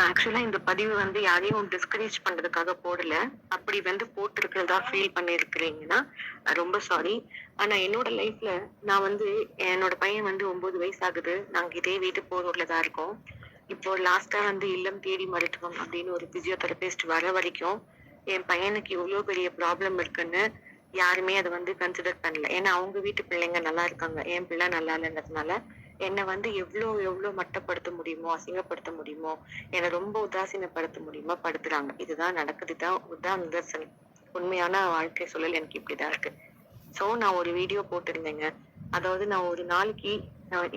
நான் ஆக்சுவலா இந்த பதிவு வந்து யாரையும் டிஸ்கரேஜ் பண்றதுக்காக போடல. அப்படி வந்து போட்டிருக்கிறதா ஃபீல் பண்ணியிருக்கிறீங்கன்னா, ரொம்ப சாரி. ஆனா என்னோட லைஃப்ல நான் வந்து என்னோட பையன் வந்து 9 வயசு ஆகுது. நாங்க இதே வீட்டு போரூர்ல தான் இருக்கோம். இப்போ லாஸ்ட்டா வந்து இல்லம் தேடி மருத்துவம் அப்படின்னு ஒரு பிசியோதெரபிஸ்ட் வர வரைக்கும், என் பையனுக்கு இவ்ளோ பெரிய ப்ராப்ளம் இருக்குன்னு யாருமே அத வந்து கன்சிடர் பண்ணல. ஏன்னா அவங்க வீட்டு பிள்ளைங்க நல்லா இருக்காங்க. என் பிள்ளை நல்லா இல்லைங்கிறதுனால, என்ன வந்து எவ்ளோ எவ்ளோ மட்டப்படுத்த முடியுமோ, அசிங்கப்படுத்த முடியுமோ, என்ன ரொம்ப உதாசீனப்படுத்த முடியுமோ படுத்துறாங்க. இதுதான் நடக்குது. இதான் நிதர்சனம். உண்மையான வாழ்க்கை சூழல் எனக்கு இப்படிதான் இருக்கு. சோ நான் ஒரு வீடியோ போட்டிருந்தேங்க. அதாவது நான் ஒரு நாளைக்கு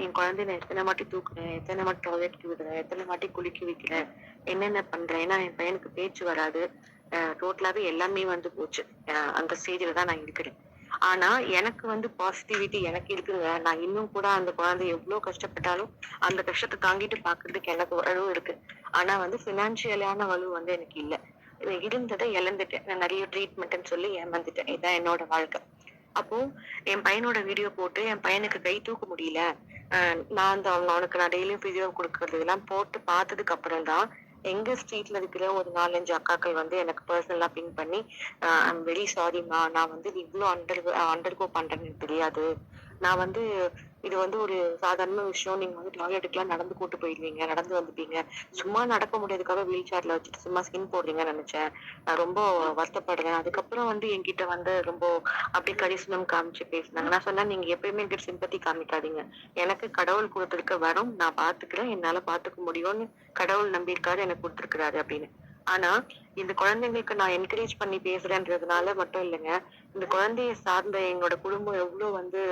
என் குழந்தைய நான் எத்தனை வாட்டி தூக்குறேன், எத்தனை வாட்டி டாய்லெட்க்கு விடுறேன், எத்தனை வாட்டி குளிக்க வைக்கிறேன், என்னென்ன பண்றேன். ஏன்னா என் பையனுக்கு பேச்சு வராது. டோட்டலாவே எல்லாமே வந்து போச்சு. அந்த ஸ்டேஜ்ல தான் நான் இருக்கிறேன். ஆனா எனக்கு வந்து பாசிட்டிவிட்டி எனக்கு இருக்குங்க. நான் இன்னும் கூட அந்த குழந்தை எவ்வளவு கஷ்டப்பட்டாலும் அந்த கஷ்டத்தை தாங்கிட்டு பாக்குறதுக்கு எனக்கு வலு இருக்கு. ஆனா வந்து பினான்சியலான வலு வந்து எனக்கு இல்ல. இருந்ததை இழந்துட்டேன். நான் நிறைய ட்ரீட்மெண்ட்னு சொல்லி ஏமாந்துட்டேன். இதான் என்னோட வாழ்க்கை. அப்போ என் பையனோட வீடியோ போட்டு என் பையனுக்கு கை தூக்க முடியல. நான் அந்த அவனுக்கு நான் டெய்லியும் பிசியோ கொடுக்கறது இதெல்லாம் போட்டு பார்த்ததுக்கு அப்புறம் தான் எங்க ஸ்ட்ரீட்ல இருக்கிற ஒரு 4, 5 அக்காக்கள் வந்து எனக்கு பர்சனலா பிங் பண்ணி ஐம் வெரி சாரிம்மா, நான் வந்து இது இவ்வளோ அண்டர்கோ பண்றேன்னு எனக்கு தெரியாது. நான் வந்து இது வந்து ஒரு சாதாரண விஷயம். நீங்க வந்து டாய்லெட்டுக்குலாம் நடந்து கூட்டு போயிடுவீங்க, நடந்து வந்துட்டீங்க. சும்மா நடக்க முடியாதுக்காக வீல் சேர்ல வச்சுட்டு சும்மா ஸ்கின் போடுறீங்கன்னு நினைச்சேன். நான் ரொம்ப வருத்தப்படுறேன். அதுக்கப்புறம் வந்து என்கிட்ட வந்து ரொம்ப அப்படி கரிசனம் காமிச்சு பேசினாங்க. நான் சொன்னேன், நீங்க எப்பயுமே என்கிட்ட சிம்பத்தி காமிக்காதீங்க. எனக்கு கடவுள் கொடுத்திருக்க வரம் நான் பாத்துக்கிறேன். என்னால பாத்துக்க முடியும்னு கடவுள் நம்பியிருக்காரு, எனக்கு கொடுத்திருக்கிறாரு அப்படின்னு. ஆனா இந்த குழந்தைங்களுக்கு நான் என்கரேஜ் பண்ணி பேசுறேன்றதுனால மட்டும் இல்லைங்க. இந்த குழந்தைய சார்ந்த எங்களோட குடும்பம் எவ்வளவு வந்து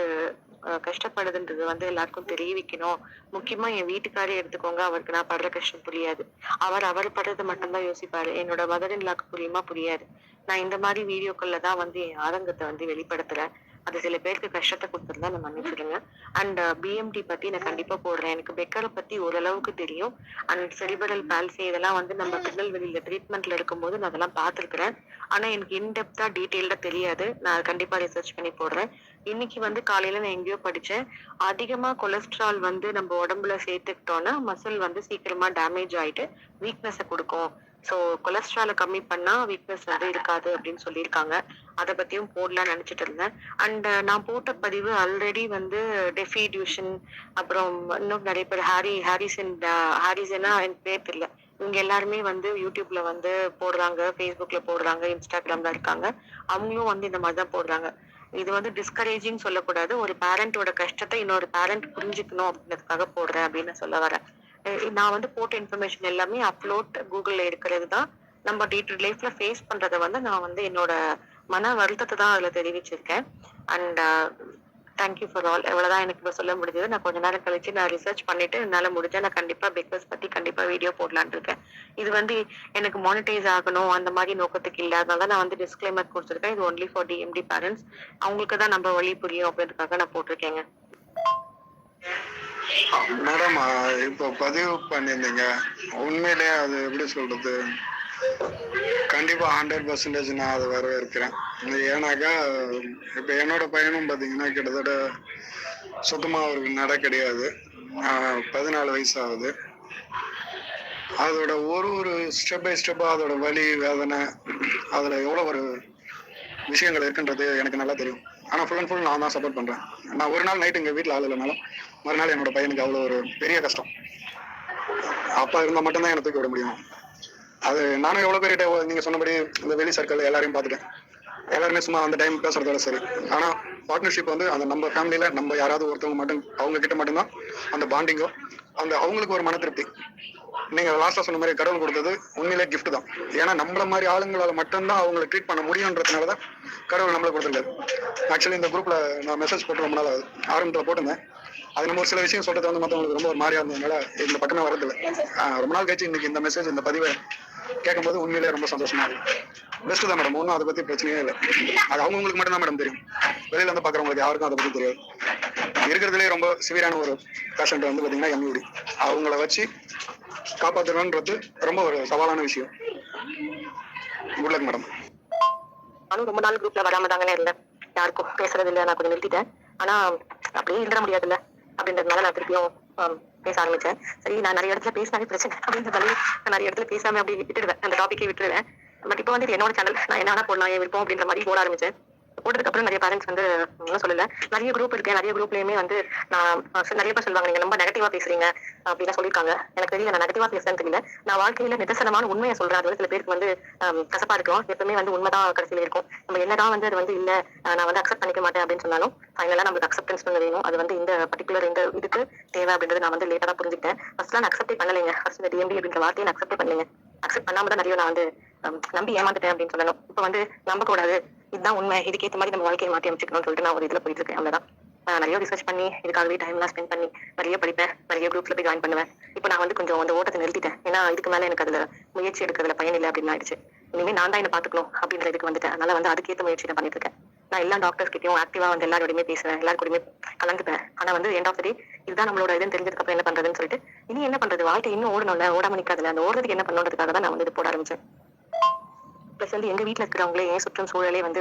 கஷ்டப்படுதுன்றது வந்து எல்லாருக்கும் தெரிவிக்கணும். முக்கியமா என் வீட்டுக்காரே எடுத்துக்கோங்க. அவருக்கு நான் படுற கஷ்டம் புரியாது. அவர் படுறதை மட்டும்தான் யோசிப்பாரு. என்னோட மதர் இன் லாக்கு புரியுமா? புரியாது. நான் இந்த மாதிரி வீடியோக்கள்ல தான் வந்து என் ஆதங்கத்தை வந்து வெளிப்படுத்துறேன். அது சில பேருக்கு கஷ்டத்தை கொடுத்துருந்தா நான் மன்னிச்சிடுங்க. அண்ட் பிஎம்டி பத்தி நான் கண்டிப்பா போடுறேன். எனக்கு பெக்கரை பத்தி ஓரளவுக்கு தெரியும். அண்ட் செரிபரல் பால்சி இதெல்லாம் வந்து நம்ம திருநெல்வேலியில ட்ரீட்மெண்ட்ல இருக்கும்போது நான் அதெல்லாம் பார்த்திருக்கிறேன். ஆனா எனக்கு இன்டெப்தா டீட்டெயில்டா தெரியாது. நான் கண்டிப்பா ரிசர்ச் பண்ணி போடுறேன். இன்னைக்கு வந்து காலையில நான் எங்கேயோ படிச்சேன். அதிகமா கொலஸ்ட்ரால் வந்து நம்ம உடம்புல சேர்த்துக்கிட்டோம்னா மசில் வந்து சீக்கிரமா டேமேஜ் ஆயிட்டு வீக்னஸ கொடுக்கும். சோ கொலஸ்ட்ரால கம்மி பண்ணா வீக்னஸ் வந்து இருக்காது அப்படின்னு சொல்லியிருக்காங்க. அதை பத்தியும் போடலாம்னு நினைச்சிட்டு இருந்தேன். அண்ட் நான் போட்ட பதிவு ஆல்ரெடி வந்து டெஃபி டியூஷன், அப்புறம் இன்னும் நிறைய பேர் ஹாரிசனா எனக்கு பேர் தெரியல. இவங்க எல்லாருமே வந்து யூடியூப்ல வந்து போடுறாங்க, ஃபேஸ்புக்ல போடுறாங்க, இன்ஸ்டாகிராம்ல இருக்காங்க. அவங்களும் வந்து இந்த மாதிரி தான் போடுறாங்க. இது வந்து டிஸ்கரேஜிங் சொல்லக்கூடாது. ஒரு பேரண்டோட கஷ்டத்தை இன்னொரு பேரண்ட் புரிஞ்சுக்கணும் அப்படின்றதுக்காக போடுறேன் அப்படின்னு சொல்ல வரேன். நான் வந்து போட்ட இன்ஃபர்மேஷன் எல்லாமே அப்லோட் கூகுள்ல இருக்கிறது தான். நம்ம டே டு லைஃப்ல ஃபேஸ் பண்றதை வந்து நான் வந்து என்னோட மன வருத்தத்தை தான் அதுல தெரிவிச்சிருக்கேன். And thank you for all. எவ்வளவுதான் எனக்கு இப்ப சொல்ல முடிஞ்சது. நான் கொஞ்ச நேரம் கழிச்சு நான் ரிசர்ச் பண்ணிட்டு என்னால முடிஞ்சா நான் கண்டிப்பா பெக்கர்ஸ் பத்தி கண்டிப்பா வீடியோ போடலான்னு இருக்கேன். இது வந்து எனக்கு மானிட்டைஸ் ஆகணும் அந்த மாதிரி நோக்கத்துக்கு இல்ல. அதனால நான் வந்து டிஸ்க்ளைமர் கொடுத்துருக்கேன். இது ஒன்லி ஃபார் டிஎம்டி பேரண்ட்ஸ். அவங்களுக்கு தான் நம்ம வழி புரியும் அப்படின்றதுக்காக நான் போட்டிருக்கேங்க. மேடம், இப்போ பதிவு பண்ணியிருந்தீங்க. உண்மையிலேயே அது எப்படி சொல்றது, கண்டிப்பா 100% நான் அதை வரவேற்கிறேன். ஏன்னாக்கா இப்போ என்னோட பையனும் பார்த்தீங்கன்னா கிட்டத்தட்ட சுத்தமாக அவருக்கு நட கிடையாது. 14 வயசு ஆகுது. அதோட ஒரு ஸ்டெப் பை ஸ்டெப்பாக அதோட வலி வேதனை அதில் எவ்வளோ ஒரு விஷயங்கள் இருக்குன்றது எனக்கு நல்லா தெரியும். ஆனால் ஃபுல் அண்ட் ஃபுல் நான் தான் சப்போர்ட் பண்ணுறேன். நான் ஒரு நாள் நைட்டு எங்கள் வீட்டில் ஆள் இல்லைனாலும் மறுநாள் என்னோட பையனுக்கு அவ்வளோ ஒரு பெரிய கஷ்டம். அப்பா இருந்தால் மட்டும்தான் என்னை தூக்கி விட முடியும். அது நானும் எவ்வளோ பேர்கிட்ட நீங்கள் சொன்னபடி இந்த வெளி சர்க்கிள் எல்லாரையும் பார்த்துட்டேன். எல்லாருமே சும்மா அந்த டைம் பேசுறதோட சரி. ஆனால் பார்ட்னர்ஷிப் வந்து அந்த நம்ம ஃபேமிலியில் நம்ம யாராவது ஒருத்தவங்க மட்டும் அவங்க கிட்ட மட்டும்தான் அந்த பாண்டிங்கோ, அந்த அவங்களுக்கு ஒரு மன திருப்தி. நீங்கள் லாஸ்ட்டாக சொன்ன மாதிரி கடவுள் கொடுத்தது உண்மையிலே கிஃப்ட் தான். ஏன்னா நம்மள மாதிரி ஆளுங்களால் மட்டும்தான் அவங்களை ட்ரீட் பண்ண முடியுன்றதுனால தான் கடவுள் நம்மளை கொடுத்துருக்காரு. ஆக்சுவலி இந்த குரூப்பில் நான் மெசேஜ் போட்டு ரொம்ப நாள் ஆரம்பத்தில் போட்டிருந்தேன். அது நம்ம ஒரு சில விஷயம் சொல்றது வந்து மற்றவங்களுக்கு ரொம்ப ஒரு மாதிரியா இருந்ததுனால இந்த பக்கமே வரதில்லை. ரொம்ப நாள் கழிச்சு இன்னைக்கு இந்த மெசேஜ் இந்த பதிவை கேட்கும்போது உண்மையிலேயே ரொம்ப சந்தோஷமா இருக்கு. பெஸ்ட் தான் மேடம். ஒன்றும் அதை பற்றி பிரச்சனையே இல்லை. அது அவங்களுக்கு மட்டும்தான் மேடம் தெரியும். வெளியில வந்து பார்க்குறவங்களுக்கு யாருக்கும் அதை பற்றி தெரியாது. இருக்கிறதுலே ரொம்ப சிவியரான ஒரு பேஷண்ட் வந்து பார்த்தீங்கன்னா எம்யூடி. அவங்கள வச்சு காப்பாற்றணுன்றது ரொம்ப ஒரு சவாலான விஷயம். Good luck madam. நானும் ரொம்ப நாள் குரூப்ல வராம தாங்கன்னு இருந்தேன். யாருக்கும் பேசுறது இல்லை. நான் கொஞ்சம் நிறுத்திட்டேன். ஆனா அப்படியே இருந்துட முடியாதுல்ல அப்படின்றதுனால நான் திருப்பியும் பேச ஆரம்பிச்சேன். சரி நான் நிறைய இடத்துல பேசினாலே பிரச்சனை அப்படின்றதாலே நான் நிறைய இடத்துல பேசாம அப்படி விட்டுடுவேன். அந்த டாபிக்கே விட்டுருவேன். பட் இப்போ வந்து இது என்னோட சேனல். நான் என்ன வேணா போடலாம், என் விருப்பம் அப்படின்ற மாதிரி போட ஆரம்பிச்சேன். போட்டதுக்கு அப்புறம் நிறைய பேரண்ட்ஸ் வந்து ஒன்றும் சொல்லல. நிறைய குரூப் இருக்கு. நிறைய குரூப்லயுமே வந்து நான் நிறைய பேர் சொல்லுவாங்க, நீங்க ரொம்ப நெகட்டிவா பேசுறீங்க அப்படிலாம் சொல்லியிருக்காங்க. எனக்கு தெரியல நான் நெகட்டிவா பேசுறேன்னு தெரியல. நான் வாழ்க்கையில நிதர்சனமான உண்மையை சொல்றேன். அது வந்து சில பேருக்கு வந்து கசப்பா இருக்கும். எப்பவுமே வந்து உண்மைதான் கடைசியில இருக்கும். நம்ம என்னதான் வந்து அது வந்து இல்ல, நான் வந்து அக்செப்ட் பண்ணிக்க மாட்டேன் அப்படின்னு சொன்னாலும் ஃபைனலா நம்மளுக்கு அக்செப்டன்ஸ் வந்து வேணும். அது வந்து இந்த பர்டிகுலர் இந்த இதுக்கு தேவை அப்படின்றது நான் வந்து லேட்டா தான் புரிஞ்சுக்கிட்டேன். ஃபர்ஸ்ட்லாம் நான் அக்செப்டே பண்ணலைங்க. ஃபர்ஸ்ட் இந்த டிஎம்டி அப்படின்ற வார்த்தையை நான் அக்செப்ட் பண்ணலைங்க. அக்செப்ட் பண்ணாம தான் நிறைய நான் வந்து நம்பி ஏமாந்துட்டேன் அப்படின்னு சொல்லணும். இப்ப வந்து நம்ப கூடாது, இதுதான் உண்மை, இதுக்கேற்ற மாதிரி நம்ம வாழ்க்கையை மாற்றி அமைச்சுக்கணும்னு சொல்லிட்டு நான் ஒரு இதுல போயிட்டு இருக்கேன். அவ்வளவுதான். நிறைய ரிசர்ச் பண்ணி இதுக்காகவே டைம் எல்லாம் ஸ்பெண்ட் பண்ணி நிறைய படிப்பேன், நிறைய குரூப்ஸ்ல போய் ஜாயின் பண்ணுவேன். இப்போ நான் வந்து கொஞ்சம் அந்த ஓட்டத்தை நிறுத்திட்டேன். ஏன்னா இதுக்கு மேல எனக்கு அதுல முயற்சி எடுக்கிறதுல பயன் இல்லை அப்படின்னு ஆயிடுச்சு. இனிமே நான் தான் என்ன பாத்துக்கணும் அப்படின்ற இதுக்கு வந்துட்டேன். அதனால வந்து அதுக்கேற்ற முயற்சி நான் பண்ணிட்டு இருக்கேன். நான் எல்லா டாக்டர்ஸ் கிட்டயும் ஆக்டிவா வந்து எல்லாரோடையுமே பேசுவேன், எல்லாருக்கூடயுமே கலந்துப்பேன். ஆனா வந்து எண்ட் ஆஃப் த டே இதுதான் நம்மளோட இதுன்னு தெரிஞ்சதுக்கு அப்புறம் என்ன பண்றதுன்னு சொல்லிட்டு இனி என்ன பண்றது, வாழ்க்கை இன்னும் ஓடணும்ல, ஓடாம நிக்காதுல, அந்த ஓடுறதுக்கு என்ன பண்ணணுன்றதுக்காக தான் நான் வந்து இது போட ஆரம்பிச்சேன். பிளஸ் வந்து எங்க வீட்டுல இருக்கிறவங்களே, என் சுற்றும் சூழலே வந்து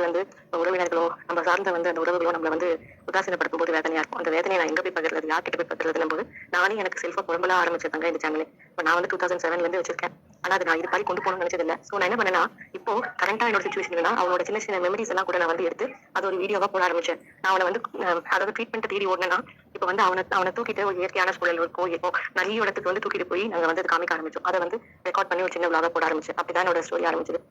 உறவினர்களோ நம்ம சார்ந்த வந்து அந்த உறவுகளோ நம்மள வந்து உதாசீனப்படுத்தும் போது வேதனையா இருக்கும். அந்த வேதனையை நான் எங்க போய் பகிர்றது, யார்கிட்ட போய் பகிர்றதுன்னும் போது நானே எனக்கு செல்ஃபா புலம்பலா ஆரம்பிச்சிருந்தாங்க இந்த சேனல். இப்போ நான் வந்து 2007 இருந்து வச்சிருக்கேன். ஆனா அது நான் இது மாதிரி கொண்டு போகணும்னு நினைச்சது இல்ல. சோ நான் என்ன பண்ணேன்னா, இப்போ கரண்டா என்னோட சுச்சுவேஷன் அவனோட சின்ன சின்ன மெமரிஸ் எல்லாம் கூட நான் வந்து எடுத்து அது ஒரு வீடியோவா போட ஆரம்பிச்சேன். நான் அவனை வந்து அதாவது ட்ரீட்மெண்ட் தேடி ஓடனா இப்போ வந்து அவனை தூக்கிட்டு ஒரு இயற்கையான சூழல் இருக்கும், இப்போ நிறைய இடத்துக்கு வந்து தூக்கிட்டு போய் நாங்க வந்து காமிக்க ஆரம்பிச்சோம். அதை வந்து ரெக்கார்ட் பண்ணி ஒரு சின்ன விழாவை போட ஆரம்பிச்சேன். அப்படிதான் என்னோட ஸ்டோரி ஆரம்பிச்சது.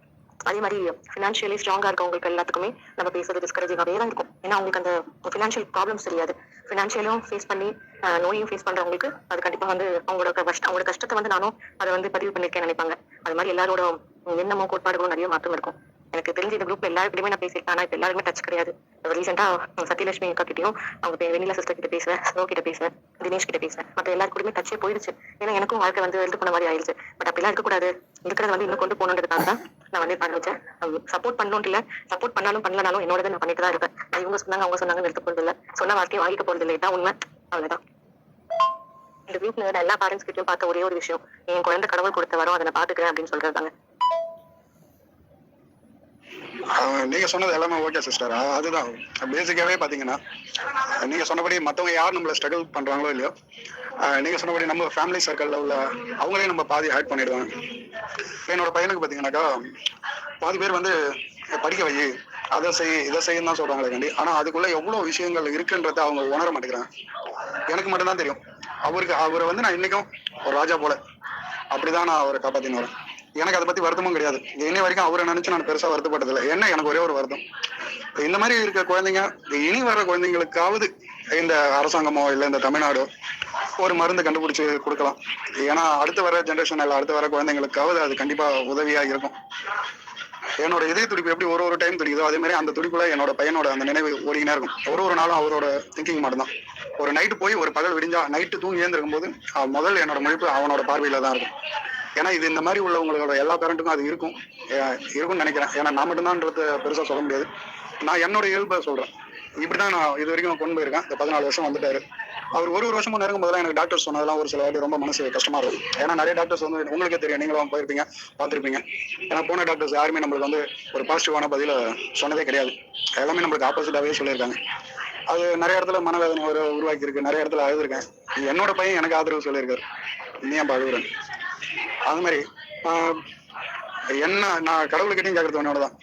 அதே மாதிரி ஃபினான்ஷியலி ஸ்ட்ராங்கா இருக்கவங்களுக்கு எல்லாத்துக்குமே நம்ம பேசுறது டிஸ்கரேஜிங்காவே தான் இருக்கும். ஏன்னா அவங்களுக்கு அந்த ஃபினான்ஷியல் ப்ராப்ளம்ஸ் தெரியாது. ஃபினான்ஷியலும் ஃபேஸ் பண்ணி நோயும் ஃபேஸ் பண்றவங்களுக்கு அது கண்டிப்பா வந்து அவங்களோட கஷ்டத்தை வந்து நானும் அதை வந்து பதிவு பண்ணிருக்கேன்னு நினைப்பாங்க. அது மாதிரி எல்லாரோட எண்ணமும் கோட்பாடுகளும் நிறைய மாற்றம் இருக்கும். எனக்கு தெரிஞ்ச இந்த குரூப்ல எல்லாருக்கிட்டையுமே நான் பேசியிருக்கேன். ஆனா இப்ப எல்லாருமே டச் கிடையாது. ரீசெண்டா சத்யலட்சுமி அக்கா கிட்டயும், அவங்க வெண்ணிலா சிஸ்டர் கிட்ட பேசுவேன், ஸ்னோ கிட்ட பேசுவேன், தினேஷ் கிட்ட பேசுவேன். மத்த எல்லாரு கூடயுமே டச்சே போயிடுச்சு. ஏன்னா எனக்கும் வாழ்க்கை வந்து எழுத்து போன மாதிரி ஆயிடுச்சு. பட் அப்படிலாம் இருக்கக்கூடாது, இருக்கிறத வந்து இன்னும் கொண்டு போகணுன்றதுக்காக தான் நான் வந்து ஆரம்பிச்சேன். சப்போர்ட் பண்ணணும் இல்ல, சப்போர்ட் பண்ணாலும் பண்ணலனாலும் என்னோட நான் பண்ணிட்டு தான் இருப்பேன். இவங்க சொன்னாங்க அவங்க சொன்னாங்க நிறுத்த போறது இல்ல, சொன்ன வார்த்தையை வாங்கிக்க போறது இல்லை, இதான் உண்மை. அவ்வளவுதான். இந்த வீட்டுல நான் எல்லா பேரண்ட்ஸ் கிட்டயும் பார்த்த ஒரே ஒரு விஷயம், என் குழந்தை கடவுள் கொடுத்த வரும், அதை நான் பாத்துக்கிறேன் அப்படின்னு சொல்றதாங்க. நீங்க சொன்னது எல்லாமே ஓகே சிஸ்டர். அதுதான் பேசிக்காவே பாத்தீங்கன்னா, நீங்க சொன்னபடி மத்தவங்க யார் நம்மள ஸ்ட்ரகிள் பண்றாங்களோ இல்லையோ, நீங்க சொன்னபடி நம்ம ஃபேமிலி சர்க்கிள்ல உள்ள அவங்களே நம்ம பாதி ஹேட் பண்ணிடுவாங்க. என்னோட பையனுக்கு பாத்தீங்கன்னாக்கா பாதி பேர் வந்து படிக்க வை, அதை செய் இதை செய்யும் தான் சொல்றாங்களே கண்டி. ஆனா அதுக்குள்ள எவ்வளவு விஷயங்கள் இருக்குன்றத அவங்க உணர மாட்டேங்கிறாங்க. எனக்கு மட்டும்தான் தெரியும். அவரை வந்து நான் இன்னைக்கும் ஒரு ராஜா போல அப்படிதான் நான் அவரை காப்பாத்தின்னு வரேன். எனக்கு அதை பத்தி வருத்தமும் கிடையாது. இன்னை வரைக்கும் அவரை நினைச்சு நான் பெருசா வருத்தப்பட்டதில்லை. என்ன எனக்கு ஒரே ஒரு வருத்தம், இந்த மாதிரி இருக்க குழந்தைங்க இனி வர குழந்தைங்களுக்காவது இந்த அரசாங்கமோ இல்லை இந்த தமிழ்நாடோ ஒரு மருந்து கண்டுபிடிச்சு கொடுக்கலாம். ஏன்னா அடுத்து வர ஜென்ரேஷன் இல்லை, அடுத்து வர குழந்தைங்களுக்காவது அது கண்டிப்பா உதவியா இருக்கும். என்னோட இதய துடிப்பு எப்படி ஒரு டைம் துடிக்குதோ அதே மாதிரி அந்த துடிப்புல என்னோட பையனோட அந்த நினைவு ஓடிக்கினே இருக்கும். ஒரு நாளும் அவரோட திங்கிங் மட்டும்தான். ஒரு நைட்டு போய் ஒரு பகல் விடிஞ்சா நைட்டு தூங்கி ஏந்திருக்கும் போது முதல் என்னோட முழிப்பு அவனோட பார்வையில தான் இருக்கும். ஏன்னா இது இந்த மாதிரி உள்ளவங்களோட எல்லா பேரண்ட்டுக்கும் அது இருக்கும்னு நினைக்கிறேன். ஏன்னா நான் மட்டும்தான்றது பெருசா சொல்ல முடியாது. நான் என்னோட இயல்பை சொல்றேன். இப்படிதான் நான் இது வரைக்கும் கொண்டு போயிருக்கேன். இந்த 14 வருஷம் வந்துட்டாரு. அவர் ஒரு வருஷமும் நெருங்கும் போதெல்லாம் எனக்கு டாக்டர் சொன்னதெல்லாம் ஒரு சில வாட்டி ரொம்ப மனசு கஷ்டமா இருக்கும். ஏன்னா நிறைய டாக்டர்ஸ் வந்து உங்களுக்கே தெரியும், நீங்களும் போயிருப்பீங்க, பார்த்துருப்பீங்க. ஏன்னா போன டாக்டர்ஸ் யாருமே நம்மளுக்கு வந்து ஒரு பாசிட்டிவான பதில சொன்னதே கிடையாது. எல்லாமே நம்மளுக்கு ஆப்போசிட்டாவே சொல்லியிருக்காங்க. அது நிறைய இடத்துல மனவேதனை உருவாக்கி இருக்கு. நிறைய இடத்துல அழுதுருக்கேன். என்னோட பையன் எனக்கு ஆதரவு சொல்லியிருக்காரு, நீ ஏன் அழுகுறேன். அது மாதிரி என்ன நான் கடவுள்கிட்டையும் கேட்கறது என்னோடதான்.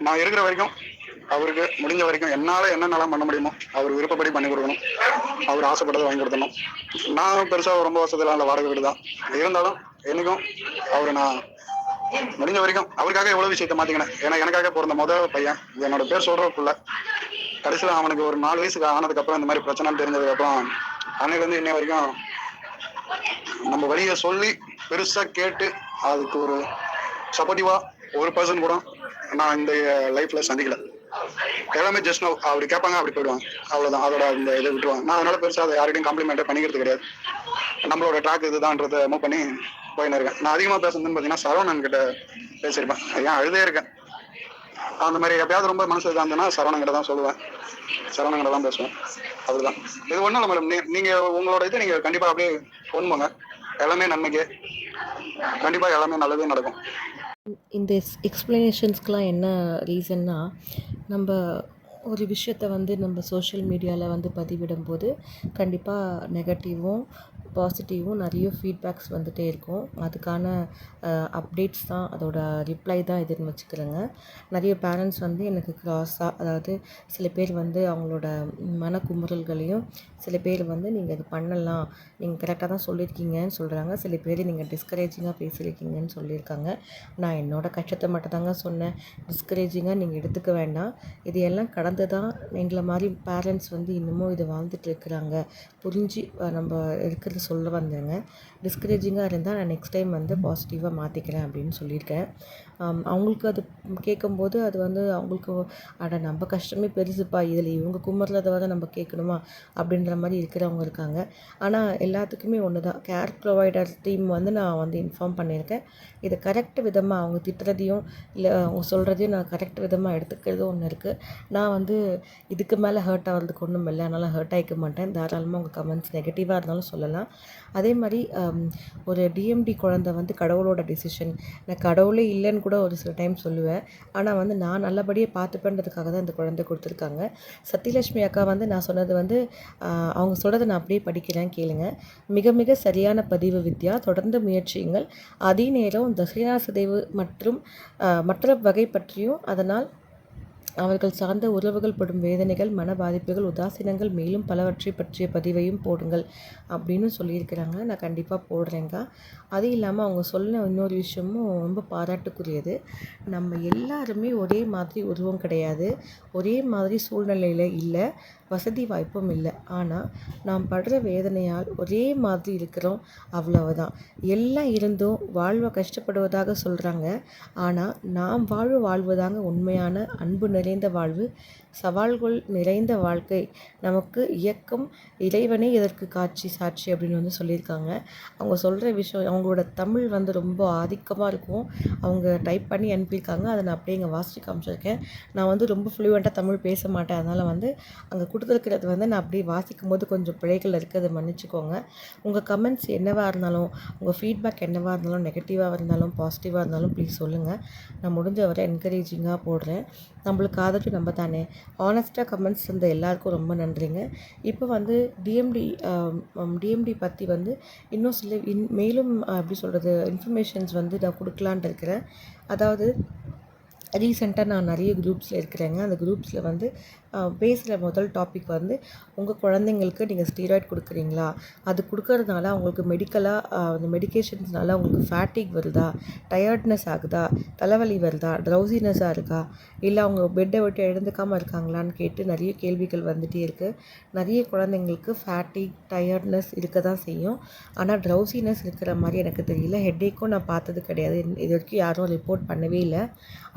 நான் இருக்கிற வரைக்கும் அவருக்கு முடிஞ்ச வரைக்கும் என்னால என்னென்னலாம் பண்ண முடியுமோ அவர் விருப்பப்படி பண்ணி கொடுக்கணும். அவர் ஆசைப்பட்டதை வாங்கி கொடுத்தணும். நான் பெருசா ரொம்ப வருஷத்துல அந்த வாடகை வீடு தான் இருந்தாலும் என்னைக்கும் அவரு நான் முடிஞ்ச வரைக்கும் அவருக்காக எவ்வளவு விஷயத்த மாத்திக்கினேன். ஏன்னா எனக்காக பிறந்த முதல் பையன், என்னோட பேர் சொல்றதுக்குள்ள கடைசியில அவனுக்கு ஒரு 4 வயசுக்கு ஆனதுக்கு அப்புறம் இந்த மாதிரி பிரச்சனை தெரிஞ்சதுக்கு அப்புறம் அன்னைக்கு வந்து இன்னை வரைக்கும் நம்ம வழியை சொல்லி பெருசா கேட்டு அதுக்கு ஒரு சப்போர்ட்டிவா ஒரு பர்சன் கூட நான் இந்த லைஃப்ல சந்திக்கல. எல்லாமே ஜஸ்ட் அப்படி கேட்பாங்க, அப்படி போயிடுவாங்க, அவ்வளவுதான். அதோட இந்த இதை விட்டுருவாங்க. நான் அதனால பெருசா அதை யார்கிட்டையும் காம்ப்ளிமெண்ட் பண்ணிக்கிறது கிடையாது. நம்மளோட ட்ராக் இதுதான்றதை மூவ் பண்ணி போயின்னு இருக்கேன். நான் அதிகமா பேசுறதுன்னு பாத்தீங்கன்னா சரவணன் கிட்ட பேசியிருப்பேன். ஏன் அழுதே இருக்கேன். அந்த மாதிரி எப்பயாவது ரொம்ப மனசு இதாக இருந்ததுன்னா சரவணன் கிட்ட தான் சொல்லுவேன், சரவணன் கிட்ட தான் பேசுவேன். அதுதான். இது ஒண்ணும் இல்லை மேடம். நீங்க உங்களோட இதை நீங்க கண்டிப்பா அப்படியே கொண்டு போங்க. எல்லாமே நன்மைக்கு, கண்டிப்பா எல்லாமே நல்லதே நடக்கும். இந்த எக்ஸ்ப்ளனேஷன்ஸ்க்கெலாம் என்ன ரீசன்னா, நம்ம ஒரு விஷயத்த வந்து நம்ம சோஷியல் மீடியாவில் வந்து பதிவிடும்போது கண்டிப்பாக நெகட்டிவும் பாசிட்டிவும் நிறைய ஃபீட்பேக்ஸ் வந்துகிட்டே இருக்கும். அதுக்கான அப்டேட்ஸ் தான், அதோட ரிப்ளை தான் இதுன்னு வச்சுக்கிறேங்க. நிறைய பேரண்ட்ஸ் வந்து எனக்கு க்ராஸாக, அதாவது சில பேர் வந்து அவங்களோட மனக்குமுறல்களையும், சில பேர் வந்து நீங்கள் இது பண்ணலாம், நீங்கள் கரெக்டாக தான் சொல்லியிருக்கீங்கன்னு சொல்கிறாங்க. சில பேர் நீங்கள் டிஸ்கரேஜிங்காக பேசியிருக்கீங்கன்னு சொல்லியிருக்காங்க. நான் என்னோடய கஷ்டத்தை மட்டும் தாங்க சொன்னேன். டிஸ்கரேஜிங்காக நீங்கள் எடுத்துக்க வேண்டாம். இது எல்லாம் கடந்து தான் எங்களை மாதிரி பேரண்ட்ஸ் வந்து இன்னமும் இதை வாழ்ந்துட்டு இருக்கிறாங்க. புரிஞ்சு நம்ம இருக்கிறத சொல்ல வந்தேங்க. டிஸ்கரேஜிங்காக இருந்தால் நான் நெக்ஸ்ட் டைம் வந்து பாசிட்டிவாக மாற்றிக்கிறேன் அப்படின்னு சொல்லியிருக்கேன். அவங்களுக்கு அது கேட்கும்போது அது வந்து அவங்களுக்கு அட நம்ம கஷ்டமே பெருசுப்பா, இதில் இவங்க குமரில் வர நம்ம கேட்கணுமா அப்படின்ற மாதிரி இருக்கிறவங்க இருக்காங்க. ஆனால் எல்லாத்துக்குமே ஒன்று தான், கேர் ப்ரொவைடர் டீம் வந்து நான் வந்து இன்ஃபார்ம் பண்ணியிருக்கேன். இதை கரெக்ட் விதமாக அவங்க திட்டுறதையும் இல்லை அவங்க சொல்கிறதையும் நான் கரெக்ட் விதமாக எடுத்துக்கிறதும் ஒன்று இருக்குது. நான் வந்து இதுக்கு மேலே ஹர்ட் ஆகிறதுக்கு ஒன்றும் இல்லை, அதனால் ஹர்ட் ஆகிக்க மாட்டேன். தாராளமாக உங்கள் கமெண்ட்ஸ் நெகட்டிவாக இருந்தாலும் சொல்லலாம். அதே மாதிரி ஒரு டிஎம்டி குழந்தை வந்து கடவுளோட டிசிஷன். நான் கடவுளே இல்லைன்னு கூட ஒரு சில டைம் சொல்லுவேன். ஆனால் வந்து நான் நல்லபடியாக பார்த்துப்பேன்றதுக்காக தான் இந்த குழந்தை கொடுத்துருக்காங்க. சத்யலட்சுமி அக்கா வந்து நான் சொன்னது வந்து அவங்க சொல்கிறத நான் அப்படியே படிக்கிறேன், கேளுங்க. மிக மிக சரியான பதிவு வித்யா, தொடர்ந்து முயற்சியுங்கள். அதே நேரம் தசைனா சிதைவு மற்றும் மற்ற வகை பற்றியும், அதனால் அவர்கள் சார்ந்த உறவுகள் படும் வேதனைகள், மன பாதிப்புகள், உதாசீனங்கள் மேலும் பலவற்றை பற்றிய பதிவையும் போடுங்கள் அப்படின்னு சொல்லியிருக்கிறாங்க. நான் கண்டிப்பாக போடுறேங்க. அது இல்லாமல் அவங்க சொன்ன இன்னொரு விஷயமும் ரொம்ப பாராட்டுக்குரியது. நம்ம எல்லாருமே ஒரே மாதிரி உருவம் கிடையாது, ஒரே மாதிரி சூழ்நிலையில் இல்லை, வசதி வாய்ப்பும் இல்லை. ஆனால் நாம் படுற வேதனையால் ஒரே மாதிரி இருக்கிறோம், அவ்வளவுதான். எல்லாம் இருந்தும் வாழ்வை கஷ்டப்படுவதாக சொல்கிறாங்க. ஆனால் நாம் வாழ்வதாங்க உண்மையான அன்பு நிறைந்த வாழ்வு, சவால்கள் நிறைந்த வாழ்க்கை. நமக்கு இயக்கம் இறைவனே இதற்கு காட்சி சாட்சி அப்படின்னு வந்து சொல்லியிருக்காங்க. அவங்க சொல்கிற விஷயம், அவங்களோட தமிழ் வந்து ரொம்ப ஆதிக்கமாக இருக்கும். அவங்க டைப் பண்ணி அனுப்பியிருக்காங்க, அதை நான் அப்படியே இங்கே வாசித்து காமிச்சிருக்கேன். நான் வந்து ரொம்ப ஃப்ளூவெண்ட்டாக தமிழ் பேச மாட்டேன், அதனால் வந்து அங்கே கொடுத்துருக்கிறது வந்து நான் அப்படியே வாசிக்கும் போது கொஞ்சம் பிழைகள் இருக்குது, அதை மன்னிச்சிக்கோங்க. உங்கள் கமெண்ட்ஸ் என்னவாக இருந்தாலும், உங்கள் ஃபீட்பேக் என்னவாக இருந்தாலும், நெகட்டிவாக இருந்தாலும் பாசிட்டிவாக இருந்தாலும் ப்ளீஸ் சொல்லுங்கள். நான் முடிஞ்ச வரை என்கரேஜிங்காக போடுறேன். நம்மளுக்கு ஆதரவு நம்ம தானே. ஆனஸ்ட்டாக கமெண்ட்ஸ் தந்த எல்லாருக்கும் ரொம்ப நன்றிங்க. இப்போ வந்து டிஎம்டி பற்றி வந்து இன்னும் சில மேலும் எப்படி சொல்கிறது இன்ஃபர்மேஷன்ஸ் வந்து நான் கொடுக்கலான்ட்டு இருக்கிறேன். அதாவது ரீசெண்டாக நான் நிறைய குரூப்ஸில் இருக்கிறேங்க. அந்த குரூப்ஸில் வந்து பேசுகிற முதல் டாபிக் வந்து, உங்கள் குழந்தைங்களுக்கு நீங்கள் ஸ்டீராய்ட் கொடுக்குறீங்களா, அது கொடுக்கறதுனால அவங்களுக்கு மெடிக்கலாக அந்த மெடிக்கேஷன்ஸ்னால அவங்களுக்கு ஃபேட்டிக் வருதா, டயர்ட்னஸ் ஆகுதா, தலைவலி வருதா, ட்ரௌசினஸாக இருக்கா, இல்லை அவங்க பெட்டை விட்டு எழுந்துக்காமல் இருக்காங்களான்னு கேட்டு நிறைய கேள்விகள் வந்துகிட்டே இருக்குது. நிறைய குழந்தைங்களுக்கு ஃபேட்டிக் டயர்ட்னஸ் இருக்க தான் செய்யும். ஆனால் ட்ரௌசினஸ் இருக்கிற மாதிரி எனக்கு தெரியல. ஹெட்டேக்கும் நான் பார்த்தது கிடையாது, இது வரைக்கும் யாரும் ரிப்போர்ட் பண்ணவே இல்லை.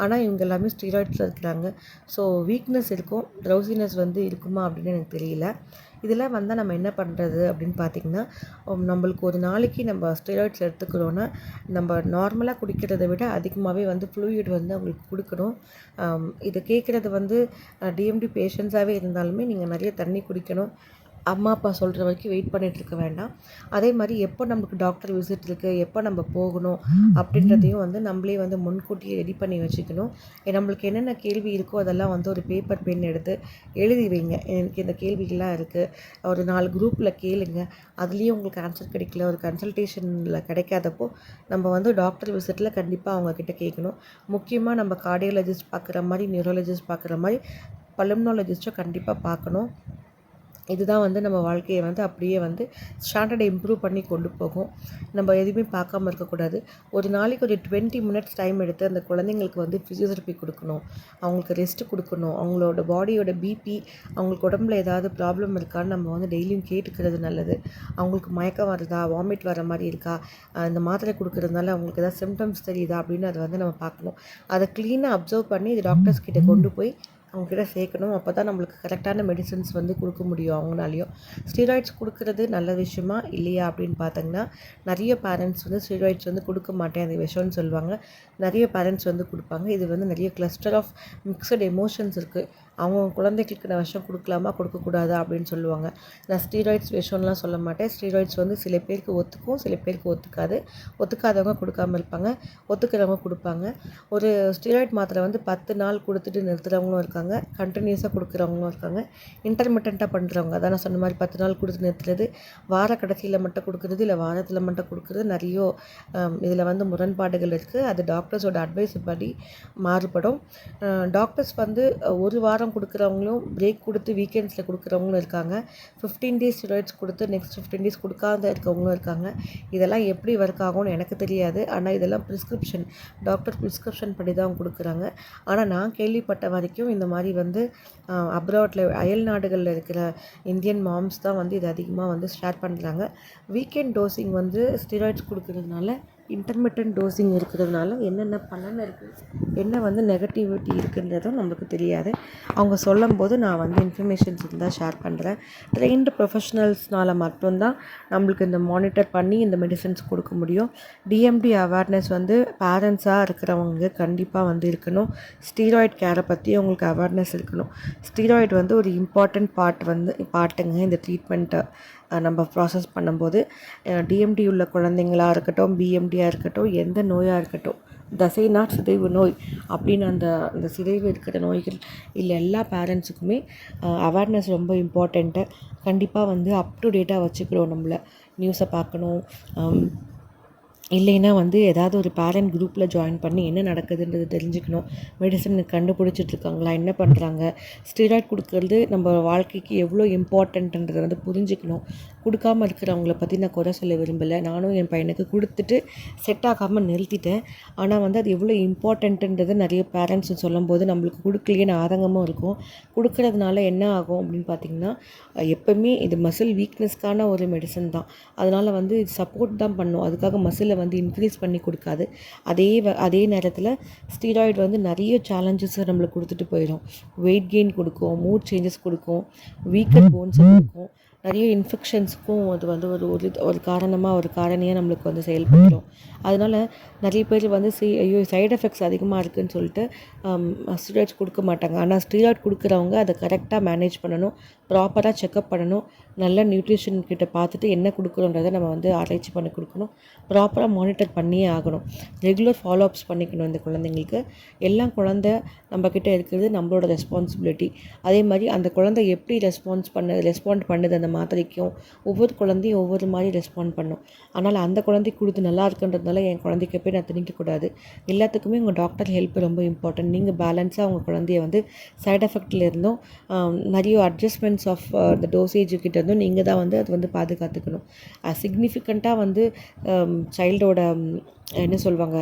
ஆனால் இவங்க எல்லாமே ஸ்டீராய்ட்ஸில் இருக்கிறாங்க. ஸோ வீக்னஸ் இருக்கும், ட்ரௌசினஸ் வந்து இருக்குமா அப்படின்னு எனக்கு தெரியல. இதெல்லாம் வந்தால் நம்ம என்ன பண்ணுறது அப்படின்னு பார்த்திங்கன்னா, நம்மளுக்கு ஒரு நாளைக்கு நம்ம ஸ்டெராய்ட்ஸ் எடுத்துக்கிறோன்னா, நம்ம நார்மலாக குடிக்கிறத விட அதிகமாகவே வந்து ஃப்ளூயிட் வந்து அவங்களுக்கு கொடுக்கணும். இதை கேட்குறது வந்து டிஎம்டி பேஷண்ட்ஸாகவே இருந்தாலுமே நீங்கள் நிறைய தண்ணி குடிக்கணும். அம்மா அப்பா சொல்கிற வரைக்கும் வெயிட் பண்ணிகிட்ருக்க வேண்டாம். அதே மாதிரி எப்போ நமக்கு டாக்டர் விசிட் இருக்குது, எப்போ நம்ம போகணும் அப்படின்றதையும் வந்து நம்மளே வந்து முன்கூட்டியே ரெடி பண்ணி வச்சுக்கணும். நம்மளுக்கு என்னென்ன கேள்வி இருக்கோ அதெல்லாம் வந்து ஒரு பேப்பர் பென் எடுத்து எழுதி வைங்க. எனக்கு இந்த கேள்விகள்லாம் இருக்குது, ஒரு 4 குரூப்பில் கேளுங்க. அதுலேயும் உங்களுக்கு ஆன்சர் கிடைக்கல, ஒரு கன்சல்டேஷனில் கிடைக்காதப்போ நம்ம வந்து டாக்டர் விசிட்டில் கண்டிப்பாக அவங்கக்கிட்ட கேட்கணும். முக்கியமாக நம்ம கார்டியாலஜிஸ்ட் பார்க்குற மாதிரி, நியூரோலஜிஸ்ட் பார்க்குற மாதிரி பல்மனாலஜிஸ்ட்டை கண்டிப்பாக பார்க்கணும். இதுதான் வந்து நம்ம வாழ்க்கையை வந்து அப்படியே வந்து ஸ்டாண்டர்டை இம்ப்ரூவ் பண்ணி கொண்டு போகும். நம்ம எதுவுமே பார்க்காம இருக்கக்கூடாது. ஒரு நாளைக்கு ஒரு 20 மினிட்ஸ் டைம் எடுத்து அந்த குழந்தைங்களுக்கு வந்து ஃபிசியோதெரப்பி கொடுக்கணும், அவங்களுக்கு ரெஸ்ட்டு கொடுக்கணும். அவங்களோட பாடியோட பிபி, அவங்களுக்கு உடம்புல ஏதாவது ப்ராப்ளம் இருக்கான்னு நம்ம வந்து டெய்லியும் கேட்டுக்கிறது நல்லது. அவங்களுக்கு மயக்கம் வருதா, வாமிட் வர மாதிரி இருக்கா, இந்த மாத்திரை கொடுக்குறதுனால அவங்களுக்கு ஏதாவது சிம்டம்ஸ் தெரியுதா அப்படின்னு அதை வந்து நம்ம பார்க்கணும். அதை க்ளீனாக அப்சர்வ் பண்ணி இது டாக்டர்ஸ் கிட்ட கொண்டு போய் அவங்கக்கிட்ட சேர்க்கணும். அப்போ தான் நம்மளுக்கு கரெக்டான மெடிசன்ஸ் வந்து கொடுக்க முடியும் அவங்களாலையும். ஸ்டீராய்ட்ஸ் கொடுக்குறது நல்ல விஷயமா இல்லையா அப்படின்னு பார்த்தீங்கன்னா, நிறைய பேரண்ட்ஸ் வந்து ஸ்டீராய்ட்ஸ் வந்து கொடுக்க மாட்டேன், அது விஷம்னு சொல்லுவாங்க. நிறைய பேரண்ட்ஸ் வந்து கொடுப்பாங்க. இது வந்து நிறைய கிளஸ்டர் ஆஃப் மிக்சட் எமோஷன்ஸ் இருக்குது. அவங்க குழந்தைகளுக்கு நான் விஷம் கொடுக்கலாமா கொடுக்கக்கூடாதா அப்படின்னு சொல்லுவாங்க. நான் ஸ்டீராய்ட்ஸ் விஷம்லாம் சொல்ல மாட்டேன். ஸ்டீராய்ட்ஸ் வந்து சில பேருக்கு ஒத்துக்கும், சில பேருக்கு ஒத்துக்காது. ஒத்துக்காதவங்க கொடுக்காம இருப்பாங்க, ஒத்துக்கிறவங்க கொடுப்பாங்க. ஒரு ஸ்டீராய்ட் மாத்திரை வந்து 10 நாள் கொடுத்துட்டு நிறுத்துகிறவங்களும் இருக்காங்க, கண்டினியூஸாக கொடுக்குறவங்களும் இருக்காங்க, இன்டர்மிட்டண்ட்டாக பண்ணுறவங்க. அதான் நான் சொன்ன மாதிரி 10 நாள் கொடுத்து நிறுத்துறது, வார கடைசியில் மட்டும் கொடுக்குறது, இல்லை வாரத்தில் மட்டும் கொடுக்குறது, நிறைய இதில் வந்து முரண்பாடுகள் இருக்குது. அது டாக்டர்ஸோட அட்வைஸ் படி மாறுபடும். டாக்டர்ஸ் வந்து ஒரு வாரம் கொடுக்குறவங்களும், பிரேக் கொடுத்து வீக்கெண்ட்ஸில் கொடுக்குறவங்களும் இருக்காங்க. 15 டேஸ் ஸ்டீராய்ட்ஸ் கொடுத்து நெக்ஸ்ட் 15 டேஸ் கொடுக்காத இருக்கவங்களும் இருக்காங்க. இதெல்லாம் எப்படி ஒர்க் ஆகும்னு எனக்கு தெரியாது. ஆனால் இதெல்லாம் ப்ரிஸ்கிரிப்ஷன், டாக்டர் ப்ரிஸ்கிரிப்ஷன் படி தான் கொடுக்குறாங்க. ஆனால் நான் கேள்விப்பட்ட வரைக்கும் இந்த மாதிரி வந்து அப்ராட்டில், அயல் நாடுகளில் இருக்கிற இந்தியன் மாம்ஸ் தான் வந்து இது அதிகமாக வந்து ஸ்டார்ட் பண்ணுறாங்க. வீக்கெண்ட் டோசிங் வந்து ஸ்டீராய்ட்ஸ் கொடுக்கறதுனால, இன்டர்மிட்டன்ட் டோசிங் இருக்கிறதுனால என்னென்ன பலன் இருக்குது, என்ன வந்து நெகட்டிவிட்டி இருக்குன்றதும் நம்மளுக்கு தெரியாது. அவங்க சொல்லும்போது நான் வந்து இன்ஃபர்மேஷன்ஸ் இருந்தால் ஷேர் பண்ணுறேன். ட்ரெயின்டு ப்ரொஃபஷனல்ஸ்னால் மட்டும்தான் நம்மளுக்கு இந்த மானிட்டர் பண்ணி இந்த மெடிசன்ஸ் கொடுக்க முடியும். டிஎம்டி அவேர்னஸ் வந்து பேரண்ட்ஸாக இருக்கிறவங்க கண்டிப்பாக வந்து இருக்கணும். ஸ்டீராய்ட் கேரை பற்றி அவங்களுக்கு அவேர்னஸ் இருக்கணும். ஸ்டீராய்டு வந்து ஒரு இம்பார்ட்டண்ட் பார்ட்டுங்க இந்த ட்ரீட்மெண்ட்டை நம்ம ப்ராசஸ் பண்ணும்போது. டிஎம்டி உள்ள குழந்தைங்களாக இருக்கட்டும், பிஎம்டியாக இருக்கட்டும், எந்த நோயாக இருக்கட்டும், தசைநார் சிதைவு நோய் அப்படின்னு அந்த சிதைவு இருக்கிற நோய்கள் இல்லை, எல்லா பேரண்ட்ஸுக்குமே அவேர்னஸ் ரொம்ப இம்பார்ட்டண்ட்டு. கண்டிப்பாக வந்து அப் டு டேட்டாக வச்சுக்கிறோம். நம்மளை நியூஸை பார்க்கணும். இல்லைன்னா வந்து ஏதாவது ஒரு பேரண்ட் குரூப்பில் ஜாயின் பண்ணி என்ன நடக்குதுன்றது தெரிஞ்சுக்கணும். மெடிசன் கண்டுபிடிச்சிட்ருக்காங்களா, என்ன பண்ணுறாங்க, ஸ்டீராய்ட் கொடுக்கறது நம்ம வாழ்க்கைக்கு எவ்வளோ இம்பார்ட்டன்ட்ன்றதை வந்து புரிஞ்சுக்கணும். கொடுக்காமல் இருக்கிறவங்கள பற்றி நான் குறை சொல்ல விரும்பலை. நானும் என் பையனுக்கு கொடுத்துட்டு செட் ஆகாமல் நிறுத்திட்டேன். ஆனால் வந்து அது எவ்வளோ இம்பார்ட்டன்ட்டுன்றதை நிறைய பேரண்ட்ஸ் சொல்லும்போது நம்மளுக்கு கொடுக்கலையேன்னு ஆதங்கமும் இருக்கும். கொடுக்கறதுனால என்ன ஆகும் அப்படின்னு பார்த்திங்கன்னா, எப்போவுமே இது மசில் வீக்னஸ்க்கான ஒரு மெடிசன் தான். அதனால் வந்து இது சப்போர்ட் தான் பண்ணும், அதுக்காக மசிலை வந்து இன்க்ரீஸ் பண்ணி கொடுக்காது. அதே நேரத்தில் ஸ்டீராய்டு வந்து நிறைய சேலஞ்சஸை நம்மளுக்கு கொடுத்துட்டு போயிடும். வெயிட் கெயின் கொடுக்கும், மூட் சேஞ்சஸ் கொடுக்கும், வீக்கர் போன்ஸை கொடுக்கும், நிறைய இன்ஃபெக்ஷன்ஸுக்கும் அது வந்து ஒரு காரணியாக நம்மளுக்கு வந்து செயல்படுத்தும். அதனால் நிறைய பேர் வந்து ஐயோ சைடு எஃபெக்ட்ஸ் அதிகமாக இருக்குதுன்னு சொல்லிட்டு ஸ்டீராய்ட்ஸ் கொடுக்க மாட்டாங்க. ஆனால் ஸ்டீராய்ட் கொடுக்குறவங்க அதை கரெக்டாக மேனேஜ் பண்ணணும், ப்ராப்பராக செக்கப் பண்ணணும், நல்ல நியூட்ரிஷன் கிட்ட பார்த்துட்டு என்ன கொடுக்குறோன்றதை நம்ம வந்து ஆராய்ச்சி பண்ணி கொடுக்கணும், ப்ராப்பராக மானிட்டர் பண்ணியே ஆகணும், ரெகுலர் ஃபாலோஅப்ஸ் பண்ணிக்கணும். இந்த குழந்தைங்களுக்கு எல்லாம் குழந்தை நம்மக்கிட்ட இருக்கிறது நம்மளோட ரெஸ்பான்சிபிலிட்டி. அதே மாதிரி அந்த குழந்தை எப்படி ரெஸ்பாண்ட் பண்ணுது அந்த மாத்திரைக்கும், ஒவ்வொரு குழந்தையும் ஒவ்வொரு மாதிரி ரெஸ்பாண்ட் பண்ணும். ஆனால் அந்த குழந்தைக்கு கொடுத்து நல்லா இருக்குன்றதுனால என் குழந்தைக்கு போய் நான் திணிக்கக்கூடாது. எல்லாத்துக்குமே உங்கள் டாக்டர் ஹெல்ப் ரொம்ப இம்பார்ட்டன்ட். நீங்கள் பேலன்ஸாக உங்கள் குழந்தைய வந்து சைட் எஃபெக்டில் இருந்தும் நிறைய அட்ஜஸ்ட்மெண்ட்ஸ் ஆஃப் த டோசேஜ் கிட்ட இருந்தும் நீங்கள் தான் வந்து அது வந்து பாதுகாத்துக்கணும். சிக்னிஃபிகண்ட்டாக வந்து சைல்டோட என்ன சொல்லுவாங்க,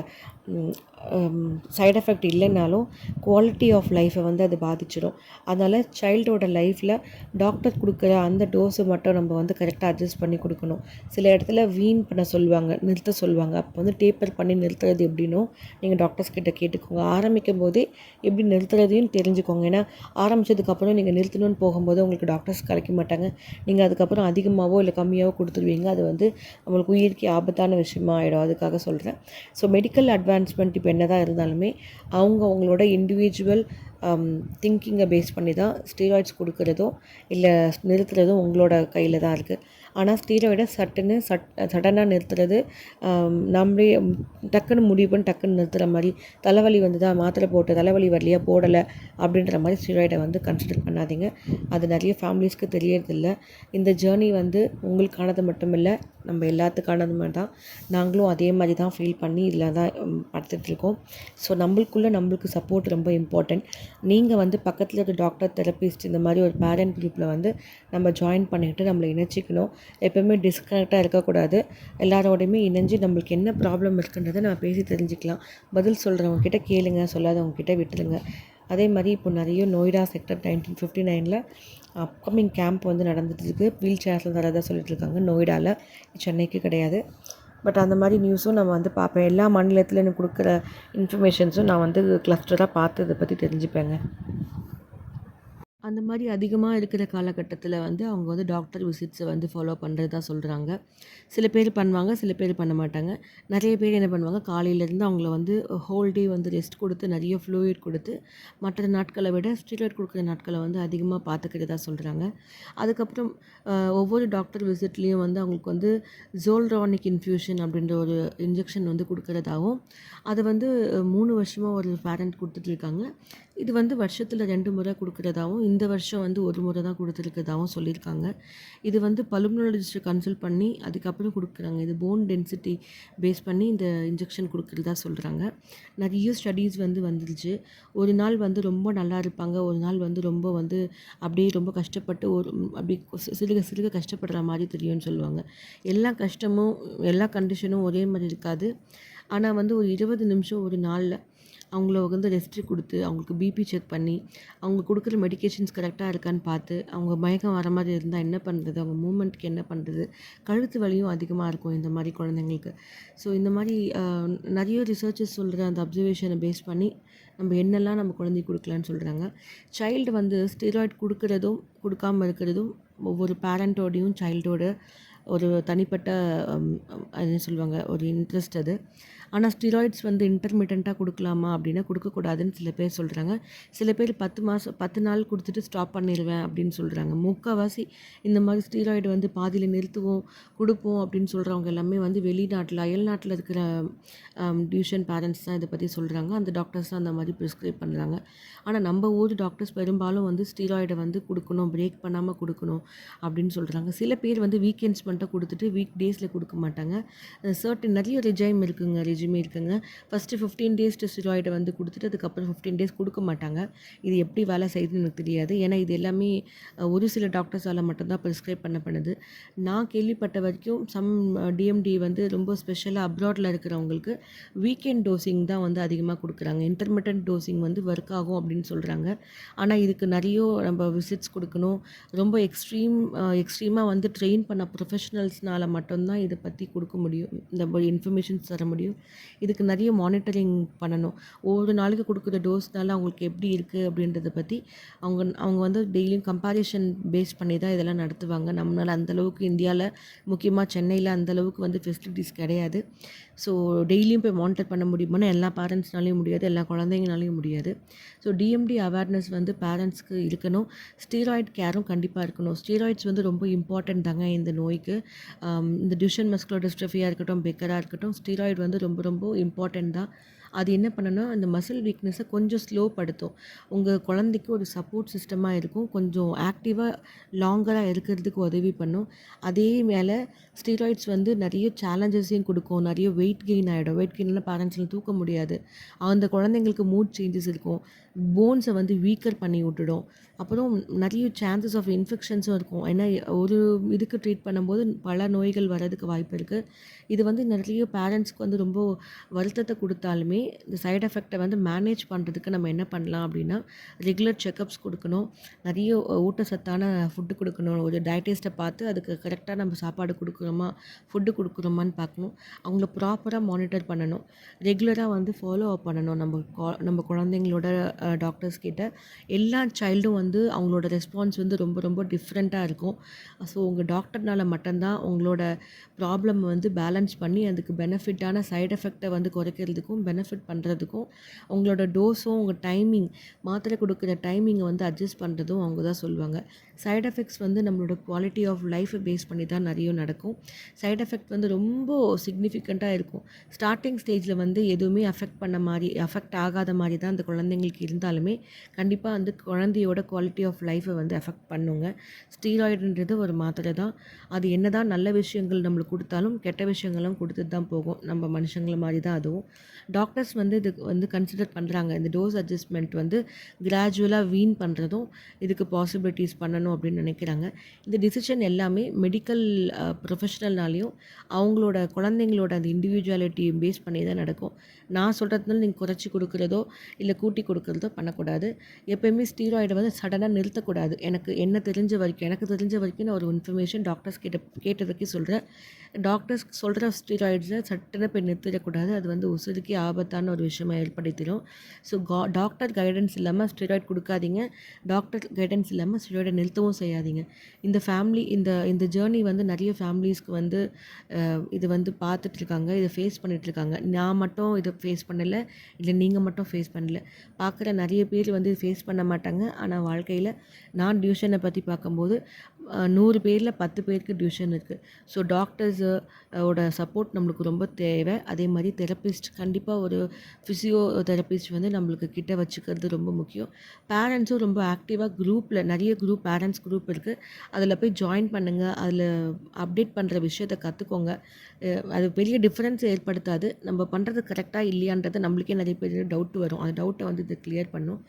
சைட் எஃபெக்ட் இல்லைனாலும் குவாலிட்டி ஆஃப் லைஃப்பை வந்து அது பாதிச்சிடும். அதனால் சைல்டோட லைஃப்பில் டாக்டர் கொடுக்குற அந்த டோஸை மட்டும் நம்ம வந்து கரெக்டாக அட்ஜஸ்ட் பண்ணி கொடுக்கணும். சில இடத்துல வீண் பண்ண சொல்லுவாங்க, நிறுத்த சொல்லுவாங்க. அப்போ வந்து டேப்பர் பண்ணி நிறுத்துறது எப்படின்னும் நீங்கள் டாக்டர்ஸ் கிட்ட கேட்டுக்கோங்க. ஆரம்பிக்கும் போதே எப்படி நிறுத்துறதையும் தெரிஞ்சுக்கோங்க. ஏன்னா ஆரம்பித்ததுக்கப்புறம் நீங்கள் நிறுத்தணும்னு போகும்போது உங்களுக்கு டாக்டர்ஸ் கிடைக்க மாட்டாங்க. நீங்கள் அதுக்கப்புறம் அதிகமாகவோ இல்லை கம்மியாகவோ கொடுத்துருவீங்க. அது வந்து நம்மளுக்கு உயிருக்கு ஆபத்தான விஷயமா ஆகிடும். அதுக்காக சொல்கிறேன். ஸோ மெடிக்கல் அட்வான்ஸ்மெண்ட் இப்போ என்ன தான் இருந்தாலுமே அவங்களோட இண்டிவிஜுவல் திங்கிங்கை பேஸ் பண்ணி தான் ஸ்டீராய்ட்ஸ் கொடுக்குறதும் இல்லை நிறுத்துறதும் உங்களோட கையில் தான் இருக்குது. ஆனால் ஸ்டீராய்டை சடனாக நிறுத்துறது, நம்மளே டக்குன்னு முடிவு பண்ணி டக்குன்னு நிறுத்துகிற மாதிரி, தலைவலி வந்துதா மாத்திரை போட்டு தலைவலி வரலையா போடலை அப்படின்ற மாதிரி ஸ்டீராய்டை வந்து கன்சிடர் பண்ணாதீங்க. அது நிறைய ஃபேமிலிஸ்க்கு தெரியறதில்ல. இந்த ஜேர்னி வந்து உங்களுக்கானது மட்டும் இல்லை, நம்ம எல்லாத்துக்கானது மாதிரி தான். நாங்களும் அதே மாதிரி தான் ஃபீல் பண்ணி இதில் தான் படுத்துட்ருக்கோம். ஸோ நம்மளுக்கு சப்போர்ட் ரொம்ப இம்பார்ட்டன்ட். நீங்கள் வந்து பக்கத்தில் இருக்க டாக்டர், தெரபிஸ்ட் இந்த மாதிரி ஒரு பேரண்ட் குரூப்பில் வந்து நம்ம ஜாயின் பண்ணிவிட்டு நம்மளை இணைச்சிக்கணும். எப்போவுமே டிஸ்கனெக்டாக இருக்கக்கூடாது. எல்லாரோடையுமே இணைஞ்சு நம்மளுக்கு என்ன ப்ராப்ளம் இருக்குன்றதை நம்ம பேசி தெரிஞ்சுக்கலாம். பதில் சொல்கிறவங்க கிட்ட கேளுங்க, சொல்லாதவங்க கிட்ட விட்டுருங்க. அதே மாதிரி இப்போ நிறைய நொய்டா செக்டர் 1959 அப்கமிங் கேம்ப் வந்து நடந்துகிட்ருக்கு. வீல் சேர்ஸில் தரதாக சொல்லிட்டுருக்காங்க நொய்டாவில், சென்னைக்கு கிடையாது. பட் அந்த மாதிரி நியூஸும் நம்ம வந்து பார்ப்பேன். எல்லா மாநிலத்தில் எனக்கு கொடுக்குற இன்ஃபர்மேஷன்ஸும் நான் வந்து கிளஸ்டராக பார்த்து இதை பற்றி தெரிஞ்சுப்பேங்க. அந்த மாரி அதிகமா இருக்கிற காலகட்டத்தில வந்து அவங்க வந்து டாக்டர் விசிட்ஸ வந்து ஃபாலோ பண்றதா சொல்றாங்க. சில பேர் பண்ணுவாங்க, சில பேர் பண்ண மாட்டாங்க. நெறைய பேர் என்ன பண்ணுவாங்க, காலையிலேருந்து அவங்கள வந்து ஹோல் டே வந்து ரெஸ்ட் குடுத்து, நெறைய ஃப்ளூயிட் குடுத்து, மற்ற நாட்கள விட ஸ்டீராய்டு குடுக்குற நாட்கள வந்து அதிகமா பார்த்துக்கிறதா சொல்றாங்க. அதுக்கப்புறம் ஒவ்வொரு டாக்டர் விசிட்லேயும் வந்து அவங்களுக்கு வந்து ஜோல்ரானிக் இன்ஃப்யூஷன் அப்படின்ற ஒரு இன்ஜெக்ஷன் வந்து குடுக்கிறதாவும், அது வந்து 3 வருஷமா ஒரு பேரண்ட் குடுத்துட்டுருக்காங்க. இது வந்து வருஷத்துல 2 முறை குடுக்கிறதாவும், இந்த வருஷம் வந்து 1 முறை தான் குடுத்துருக்கிறதாவும் சொல்லியிருக்காங்க. இது வந்து பல்மனாலஜிஸ்ட்ட கன்சல்ட் பண்ணி அதுக்கப்புறம் குடுக்குறாங்க. இது போன் டென்சிட்டி பேஸ் பண்ணி இந்த இன்ஜெக்ஷன் குடுக்கிறதா சொல்றாங்க. நெறைய ஸ்டடீஸ் வந்து வந்துருச்சு. ஒரு நாள் வந்து ரொம்ப நல்லா இருப்பாங்க. ஒரு நாள் வந்து ரொம்ப வந்து அப்படியே ரொம்ப கஷ்டப்பட்டு அப்படியே சிறுக சிறுக கஷ்டப்படுற மாரி தெரியும்னு சொல்லுவாங்க. எல்லா கஷ்டமும், எல்லா கண்டிஷனும் ஒரே மாரி இருக்காது. ஆனா வந்து ஒரு 20 நிமிஷம் ஒரு நாள்ல அவங்கள வந்து ரெஸ்ட் குடுத்து, அவங்களுக்கு பிபி செக் பண்ணி, அவங்க குடுக்குற மெடிகேஷன்ஸ் கரெக்ட்டா இருக்கான்னு பார்த்து, அவங்க மயக்கம் வர மாரி இருந்தா என்ன பண்றது? அவங்க மூவ்மெண்ட்க்கு என்ன பண்றது? கழுத்து வலியும் அதிகமா இருக்கும் இந்த மாரி குழந்தைங்களுக்கு. ஸோ இந்த மாரி நெறைய ரிசர்ச்சர்ஸ் சொல்ற அந்த அப்சர்வேஷன பேஸ் பண்ணி, நம்ம என்னெல்லாம் நம்ம குழந்தைக்கு குடுக்கலான்னு சொல்றாங்க. சைல்டு வந்து ஸ்டீராய்டு குடுக்குறதும், குடுக்காம இருக்கிறதும் ஒவ்வொரு பேரண்டோடையும், சைல்டோட ஒரு தனிப்பட்ட என்ன சொல்லுவாங்க, ஒரு இன்ட்ரெஸ்ட் அது. ஆனா ஸ்டீராய்ட்ஸ் வந்து இன்டர்மிட்டன்ட்டா குடுக்கலாமா அப்படின்னா, குடுக்கக்கூடாதுன்னு சில பேர் சொல்றாங்க. சில பேர் 10 நாள் குடுத்துட்டு ஸ்டாப் பண்ணிருவேன் அப்படின்னு சொல்றாங்க. முக்காவாசி இந்த மாரி ஸ்டீராய்டு வந்து பாதியில நிறுத்துவோம், குடுப்போம் அப்படின்னு சொல்றவங்க எல்லாமே வந்து வெளிநாட்ல, அயல்நாட்ல இருக்கிற டியூஷன் பேரண்ட்ஸ் தான் இத பத்தி சொல்றாங்க. அந்த டாக்டர்ஸ் தான் அந்த மாரி பிரிஸ்கிரைப் பண்றாங்க. ஆனா நம்ம ஊர் டாக்டர்ஸ் பெரும்பாலும் வந்து ஸ்டீராய்ட வந்து குடுக்கணும், பிரேக் பண்ணாம குடுக்கணும் அப்படின்னு சொல்றாங்க. சில பேர் வந்து வீக்கெண்ட்ஸ் மட்டும் குடுத்துட்டு, வீக் டேஸ்ல குடுக்க மாட்டாங்க. சர்டன் நெறைய ரெஜிமே இருக்குங்க. ஃபர்ஸ்ட்டு 15 டேஸ் ஸ்டெராய்ட வந்து குடுத்துட்டு, அதுக்கப்புறம் 15 டேஸ் குடுக்க மாட்டாங்க. இது எப்படி வேலை செய்யுதுன்னு எனக்கு தெரியாது. ஏன்னா இது எல்லாமே ஒரு சில டாக்டர்ஸால மட்டும் தான் பிரிஸ்கிரைப் பண்ணப்படுது. நான் கேள்விப்பட்ட வரைக்கும் டிஎம்டி வந்து ரொம்ப ஸ்பெஷலா அப்ராட்ல இருக்கிறவங்களுக்கு வீக்கெண்ட் டோசிங் தான் வந்து அதிகமா குடுக்குறாங்க. இன்டர்மிட்டன்ட் டோசிங் வந்து ஒர்க் ஆகும் அப்படின்னு சொல்றாங்க. ஆனா இதுக்கு நெறைய நம்ம விசிட்ஸ் குடுக்கணும். ரொம்ப எக்ஸ்ட்ரீமா வந்து ட்ரெயின் பண்ண ப்ரொஃபஷனல்ஸ்னால மட்டும் தான் இத பத்தி குடுக்க முடியும். இந்த மாரி இன்ஃபர்மேஷன்ஸ் தர முடியும். இதுக்கு நெறைய மானிட்டரிங் பண்ணணும். ஒவ்வொரு நாளைக்கு குடுக்குற டோஸ்னால அவங்களுக்கு எப்படி இருக்கு அப்படின்றத பத்தி அவங்க அவங்க வந்து டெய்லியும் கம்பேரிசன் பேஸ் பண்ணி தான் இதெல்லாம் நடத்துவாங்க. நம்மளால அந்த அளவுக்கு இந்தியால, முக்கியமா சென்னையில அந்த அளவுக்கு வந்து ஃபெசிலிட்டீஸ் கிடையாது. ஸோ டெய்லியும் போய் மானிட்டர் பண்ண முடியுமான்னா, எல்லா பேரண்ட்ஸ்னாலயும் முடியாது. எல்லா குழந்தைங்கனாலயும் முடியாது. ஸோ டிஎம்டி அவேர்னஸ் வந்து பேரண்ட்ஸ்க்கு இருக்கணும். ஸ்டீராய்டு கேரும் கண்டிப்பா இருக்கணும். ஸ்டீராய்ட்ஸ் வந்து ரொம்ப இம்பார்ட்டன்ட் தாங்க இந்த நோய்க்கு. இந்த டியூஷன் மஸ்குலர் டிஸ்ட்ரோஃபியா இருக்கட்டும், பெக்கரா இருக்கட்டும், ஸ்டீராய்டு வந்து ரொம்ப ரொம்ப இம்பார்ட்டன்ட் தான். அது என்ன பண்ணும்னா, அந்த மசில் வீக்னஸை கொஞ்சம் ஸ்லோ படுத்தும். உங்க குழந்தைக்கு ஒரு சப்போர்ட் சிஸ்டமா இருக்கும். கொஞ்சம் ஆக்டிவா, லாங்கரா இருக்கிறதுக்கு உதவி பண்ணும். அதே மேல ஸ்டீராய்ட்ஸ் வந்து நெறைய சேலஞ்சஸையும் குடுக்கும். நெறைய வெயிட் கெயின் ஆயிடும். வெயிட் கெயின்னால பேரண்ட்ஸ்ல தூக்க முடியாது. அந்த குழந்தைங்களுக்கு மூட் சேஞ்சஸ் இருக்கும். போன்ஸை வந்து வீக்கர் பண்ணி விட்டுடும். அப்புறம் நெறைய சான்சஸ் ஆஃப் இன்ஃபெக்ஷன்ஸும் இருக்கும். ஏன்னா ஒரு இதுக்கு ட்ரீட் பண்ணும்போது பல நோய்கள் வரதுக்கு வாய்ப்பு இருக்கு. இது வந்து நெறைய பேரண்ட்ஸ்க்கு வந்து ரொம்ப வருத்தத்த குடுத்தாலுமே, இந்த சைட் எஃபெக்ட்ட வந்து மேனேஜ் பண்றதுக்கு நம்ம என்ன பண்ணலாம் அப்படின்னா, ரெகுலர் செக்கப்ஸ் குடுக்கணும். நெறைய ஊட்டச்சத்தான ஃபுட்டு குடுக்கணும். ஒரு டயட்டிஸ்ட்ட பார்த்து அதுக்கு கரெக்ட்டா நம்ம சாப்பாடு குடுக்குறோமா, ஃபுட்டு குடுக்குறோமான்னு பார்க்கணும். அவங்கள ப்ராப்பரா மானிட்டர் பண்ணணும். ரெகுலரா வந்து ஃபாலோ அப் பண்ணணும். நம்ம குழந்தைங்களோட டாக்டர்ஸ் கிட்ட. எல்லா சைல்டும் வந்து அவங்களோட ரெஸ்பான்ஸ் வந்து ரொம்ப ரொம்ப டிஃப்ரெண்ட்டா இருக்கும். ஸோ உங்க டாக்டர்னால மட்டும் தான் உங்களோட ப்ராப்ளம் வந்து பேலன்ஸ் பண்ணி, அதுக்கு பெனிஃபிட்டான சைட் எஃபெக்ட்ட வந்து குறைக்கிறதுக்கும், பெனிஃபிட் பண்றதுக்கும், உங்களோட டோஸும், உங்க டைமிங், மாத்திரை குடுக்குற டைமிங்க வந்து அட்ஜஸ்ட் பண்றதும் அவங்க தான் சொல்லுவாங்க. சைட் எஃபெக்ட்ஸ் வந்து நம்மளோட குவாலிட்டி ஆஃப் லைஃப்பை பேஸ் பண்ணி தான் நெறைய நடக்கும். சைட் எஃபெக்ட் வந்து ரொம்ப சிக்னிஃபிகண்ட்டா இருக்கும். ஸ்டார்ட்டிங் ஸ்டேஜ்ல வந்து எதுவுமே அஃபெக்ட் ஆகாத மாரி தான் அந்த குழந்தைங்களுக்கு இருந்தாலுமே, கண்டிப்பா வந்து குழந்தையோட குவாலிட்டி ஆஃப் லைஃப்பை வந்து அஃபெக்ட் பண்ணுங்க. ஸ்டீராய்டுன்றது ஒரு மாத்திரை தான். அது என்னதான் நல்ல விஷயங்கள் நம்மளுக்கு குடுத்தாலும், கெட்ட விஷயங்களும் குடுத்துட்டு தான் போகும். நம்ம மனுஷங்கள மாரி தான் அதுவும். டாக்டர்ஸ் வந்து இதுக்கு வந்து கன்சிடர் பண்றாங்க. இந்த டோஸ் அட்ஜஸ்ட்மெண்ட் வந்து கிராஜுவலா வீன் பண்றதும், இதுக்கு பாசிபிலிட்டீஸ் பண்ணணும் அப்படின்னு நினைக்கிறாங்க. இந்த டிசிஷன் எல்லாமே மெடிக்கல் ப்ரொஃபஷனல்னாலயும், அவங்களோட குழந்தைங்களோட அந்த இண்டிவிஜுவாலிட்டி பேஸ் பண்ணி தான் நடக்கும். நான் சொல்றதுனால நீங்க குறைச்சு குடுக்குறதோ, இல்ல கூட்டி குடுக்குறதோ பண்ணக்கூடாது. எப்பயுமே ஸ்டீராய்ட வந்து சடனா நிறுத்தக்கூடாது. எனக்கு தெரிஞ்ச வரைக்கும் நான் ஒரு இன்ஃபர்மேஷன் டாக்டர்ஸ் கிட்ட கேட்ட வரைக்கும் சொல்றேன். டாக்டர்ஸ் சொல்ற ஸ்டீராய்ட்ஸை சட்டுன்னு போய் நிறுத்திடக்கூடாது. அது வந்து உசுருக்கே ஆபத்து. ஆபத்தான ஒரு விஷயமா ஏற்படுத்திடும். ஸோ டாக்டர் கைடன்ஸ் இல்லாமல் ஸ்டெராய்ட் கொடுக்காதீங்க. டாக்டர் கைடன்ஸ் இல்லாமல் ஸ்டெராய்டை நிறுத்தவும் செய்யாதீங்க. இந்த ஃபேமிலி இந்த இந்த ஜேர்னி வந்து நிறைய ஃபேமிலிஸ்க்கு வந்து இது வந்து பார்த்துட்ருக்காங்க, இதை ஃபேஸ் பண்ணிகிட்ருக்காங்க. நான் மட்டும் இதை ஃபேஸ் பண்ணலை, இல்லை நீங்கள் மட்டும் ஃபேஸ் பண்ணல. பார்க்குற நிறைய பேர் வந்து ஃபேஸ் பண்ண மாட்டாங்க. ஆனால் வாழ்க்கையில் நான் டியூஷனை பற்றி பார்க்கும்போது 100 பேரில் 10 பேருக்கு டியூஷன் இருக்குது. ஸோ டாக்டர்ஸு ஓட சப்போர்ட் நம்மளுக்கு ரொம்ப தேவை. அதே மாதிரி தெரப்பிஸ்ட், கண்டிப்பாக ஒரு ஃபிசியோதெரபிஸ்ட் வந்து நம்மளுக்கு கிட்ட வச்சுக்கிறது ரொம்ப முக்கியம். பேரண்ட்ஸும் ரொம்ப ஆக்டிவாக குரூப்பில் நிறைய பேரண்ட்ஸ் குரூப் இருக்குது, அதில் போய் ஜாயின் பண்ணுங்கள். அதில் அப்டேட் பண்ணுற விஷயத்தை கற்றுக்கோங்க. அது பெரிய டிஃப்ரென்ஸ் ஏற்படுத்தாது. நம்ம பண்ணுறது கரெக்டாக இல்லையான்றது நம்மளுக்கே நிறைய பேர் டவுட் வரும். அந்த டவுட்டை வந்து இது கிளியர் பண்ணும்.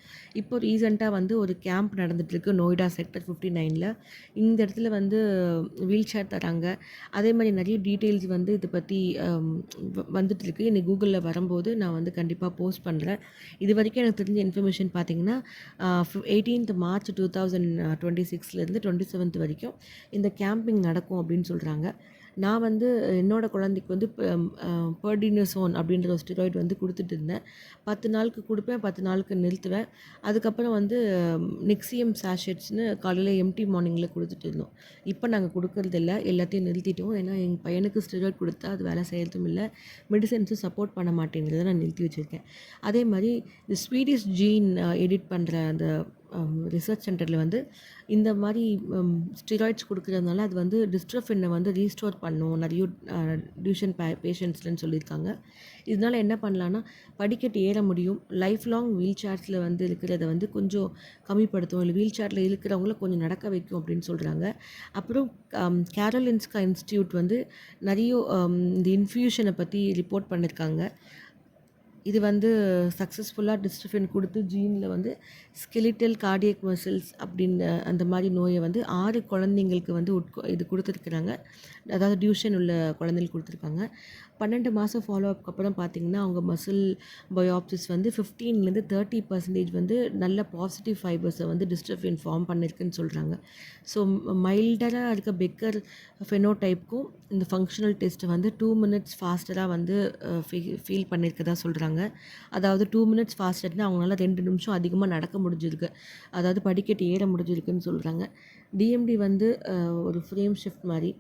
இப்போ ரீசெண்டாக வந்து ஒரு கேம்ப் நடந்துகிட்ருக்கு நோய்டா செக்டர் 59ல். இந்த இடத்துல வந்து வீல் சேர் தராங்க. அதே மாதிரி நிறைய டீட்டெயில்ஸ் வந்து இதை பற்றி வந்துட்டுருக்கு. இன்னைக்கு கூகுளில் வரும்போது நான் வந்து கண்டிப்பாக போஸ்ட் பண்ணுறேன். இது வரைக்கும் எனக்கு தெரிஞ்ச இன்ஃபர்மேஷன் பார்த்தீங்கன்னா 18th March 2026லேருந்து 27th வரைக்கும் இந்த கேம்பிங் நடக்கும் அப்படின்னு சொல்கிறாங்க. நான் வந்து என்னோட குழந்தைக்கு வந்து பெர்டினோசோன் அப்படின்ற ஒரு ஸ்டெராய்டு வந்து கொடுத்துட்டு இருந்தேன். 10 நாளுக்கு கொடுப்பேன், 10 நாளுக்கு நிறுத்துவேன். அதுக்கப்புறம் வந்து நெக்ஸியம் சாஷெட்ஸ்னு காலையில் எம்டி மார்னிங்கில் கொடுத்துட்டு இருந்தோம். இப்போ நாங்கள் கொடுக்கறதில்ல, எல்லாத்தையும் நிறுத்திட்டோம். ஏன்னா எங்கள் பையனுக்கு ஸ்டெராய்டு கொடுத்தா அது வேலை செய்கிறதும் இல்லை, மெடிசன்ஸும் சப்போர்ட் பண்ண மாட்டேங்கிறத நான் நிறுத்தி வச்சுருக்கேன். அதே மாதிரி இந்த ஸ்வீடிஷ் ஜீன் எடிட் பண்ணுற அந்த ரிசர்ச் சென்டரில் வந்து இந்த மாதிரி ஸ்டெராய்ட்ஸ் கொடுக்குறதுனால அது வந்து டிஸ்ட்ரோஃபினை வந்து ரீஸ்டோர் பண்ணும் நிறைய டியூஷன் பேஷண்ட்ஸ்லன்னு சொல்லியிருக்காங்க. இதனால் என்ன பண்ணலான்னா, படிக்கட்டு ஏற முடியும். லைஃப் லாங் வீல் சேர்ஸில் வந்து இருக்கிறத வந்து கொஞ்சம் கம்மிப்படுத்தும், இல்லை வீல் சேரில் இருக்கிறவங்கள கொஞ்சம் நடக்க வைக்கும் அப்படின்னு சொல்கிறாங்க. அப்புறம் கேரோலின்ஸ்கா இன்ஸ்டியூட் வந்து நிறைய இந்த இன்ஃப்யூஷனை பற்றி ரிப்போர்ட் பண்ணியிருக்காங்க. இது வந்து சக்ஸஸ்ஃபுல்லாக டிஸ்ட்ரோஃபின் கொடுத்து ஜீனில் வந்து ஸ்கெலிட்டல் கார்டியக் மசில்ஸ் அப்படின்னு அந்த மாதிரி நோயை வந்து 6 குழந்தைங்களுக்கு வந்து இது கொடுத்துருக்குறாங்க. அதாவது டியூஷன் உள்ள குழந்தைங்களுக்கு கொடுத்துருக்காங்க. 12 மாதம் ஃபாலோ அப்க்கு அப்புறம் பார்த்திங்கன்னா அவங்க மசில் பயோப்சிஸ் வந்து 15லேருந்து 30% வந்து நல்ல பாசிட்டிவ் ஃபைபர்ஸை வந்து டிஸ்ட்ரோஃபின் ஃபார்ம் பண்ணியிருக்குன்னு சொல்கிறாங்க. ஸோ மைல்டராக இருக்க பெக்கர் ஃபெனோடைப்புக்கும் இந்த ஃபங்க்ஷனல் டெஸ்ட்டை வந்து 2 minutes ஃபாஸ்டராக வந்து ஃபீல் பண்ணியிருக்கதா சொல்கிறாங்க. அதாவது 2 minutes ஃபாஸ்டர்னா அவங்களால 2 நிமிஷம் அதிகமாக நடக்க முடிஞ்சிருக்கு, அதாவது படிக்கட்டு ஏற முடிஞ்சிருக்குன்னு சொல்கிறாங்க. டிஎம்டி வந்து ஒரு ஃப்ரேம் ஷிஃப்ட் மாதிரி,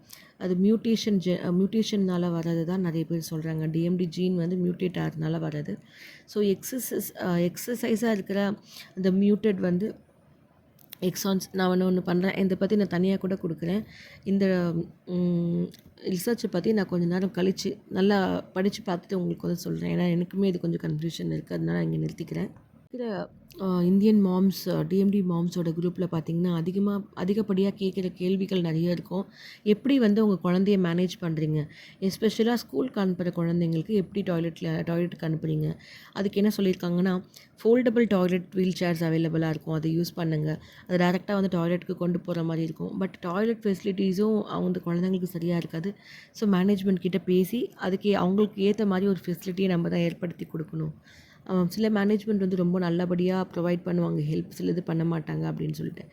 அது மியூட்டேஷன்னால் வர்றது தான் நிறைய பேர் சொல்கிறாங்க. டிஎம்டி ஜீன் வந்து மியூட்டேட் ஆகிறதுனால வர்றது. ஸோ எக்ஸசைஸாக இருக்கிற அந்த மியூட்டட் வந்து எக்ஸான்ஸ் நான் ஒன்று பண்ணுறேன். இதை பற்றி நான் தனியாக கூட கொடுக்குறேன். இந்த ரிசர்ச்சை பற்றி நான் கொஞ்சம் நேரம் கழித்து நல்லா படித்து பார்த்துட்டு உங்களுக்கு வந்து சொல்கிறேன். ஏன்னா எனக்குமே இது கொஞ்சம் கன்ஃபியூஷன் இருக்குது, அதனால நான் இங்கே நிறுத்திக்கிறேன். இந்தியன் மாம்ஸ் டிஎம்டி மாம்ஸோட குரூப்பில் பார்த்திங்கன்னா அதிகப்படியாக கேட்குற கேள்விகள் நிறைய இருக்கும். எப்படி வந்து உங்கள் குழந்தைய மேனேஜ் பண்ணுறீங்க, எஸ்பெஷலாக ஸ்கூலுக்கு அனுப்புகிற குழந்தைங்களுக்கு எப்படி டாய்லெட்டுக்கு அனுப்புகிறீங்க. அதுக்கு என்ன சொல்லியிருக்காங்கன்னா, ஃபோல்டபுள் டாய்லெட் வீல் சேர்ஸ் அவைலபிளாக இருக்கும், அதை யூஸ் பண்ணுங்கள். அது டேரெக்டாக வந்து டாய்லெட்டுக்கு கொண்டு போகிற மாதிரி இருக்கும். பட் டாய்லெட் ஃபெசிலிட்டிஸும் அவங்க குழந்தைங்களுக்கு சரியாக இருக்காது. ஸோ மேனேஜ்மெண்ட் கிட்ட பேசி அதுக்கு அவங்களுக்கு ஏற்ற மாதிரி ஒரு ஃபெசிலிட்டியை நம்ம தான் ஏற்படுத்தி கொடுக்கணும். சில மேனேஜ்மெண்ட் வந்து ரொம்ப நல்லபடியாக ப்ரொவைட் பண்ணுவாங்க ஹெல்ப், சிலது பண்ண மாட்டாங்க அப்படின்னு சொல்லிட்டு.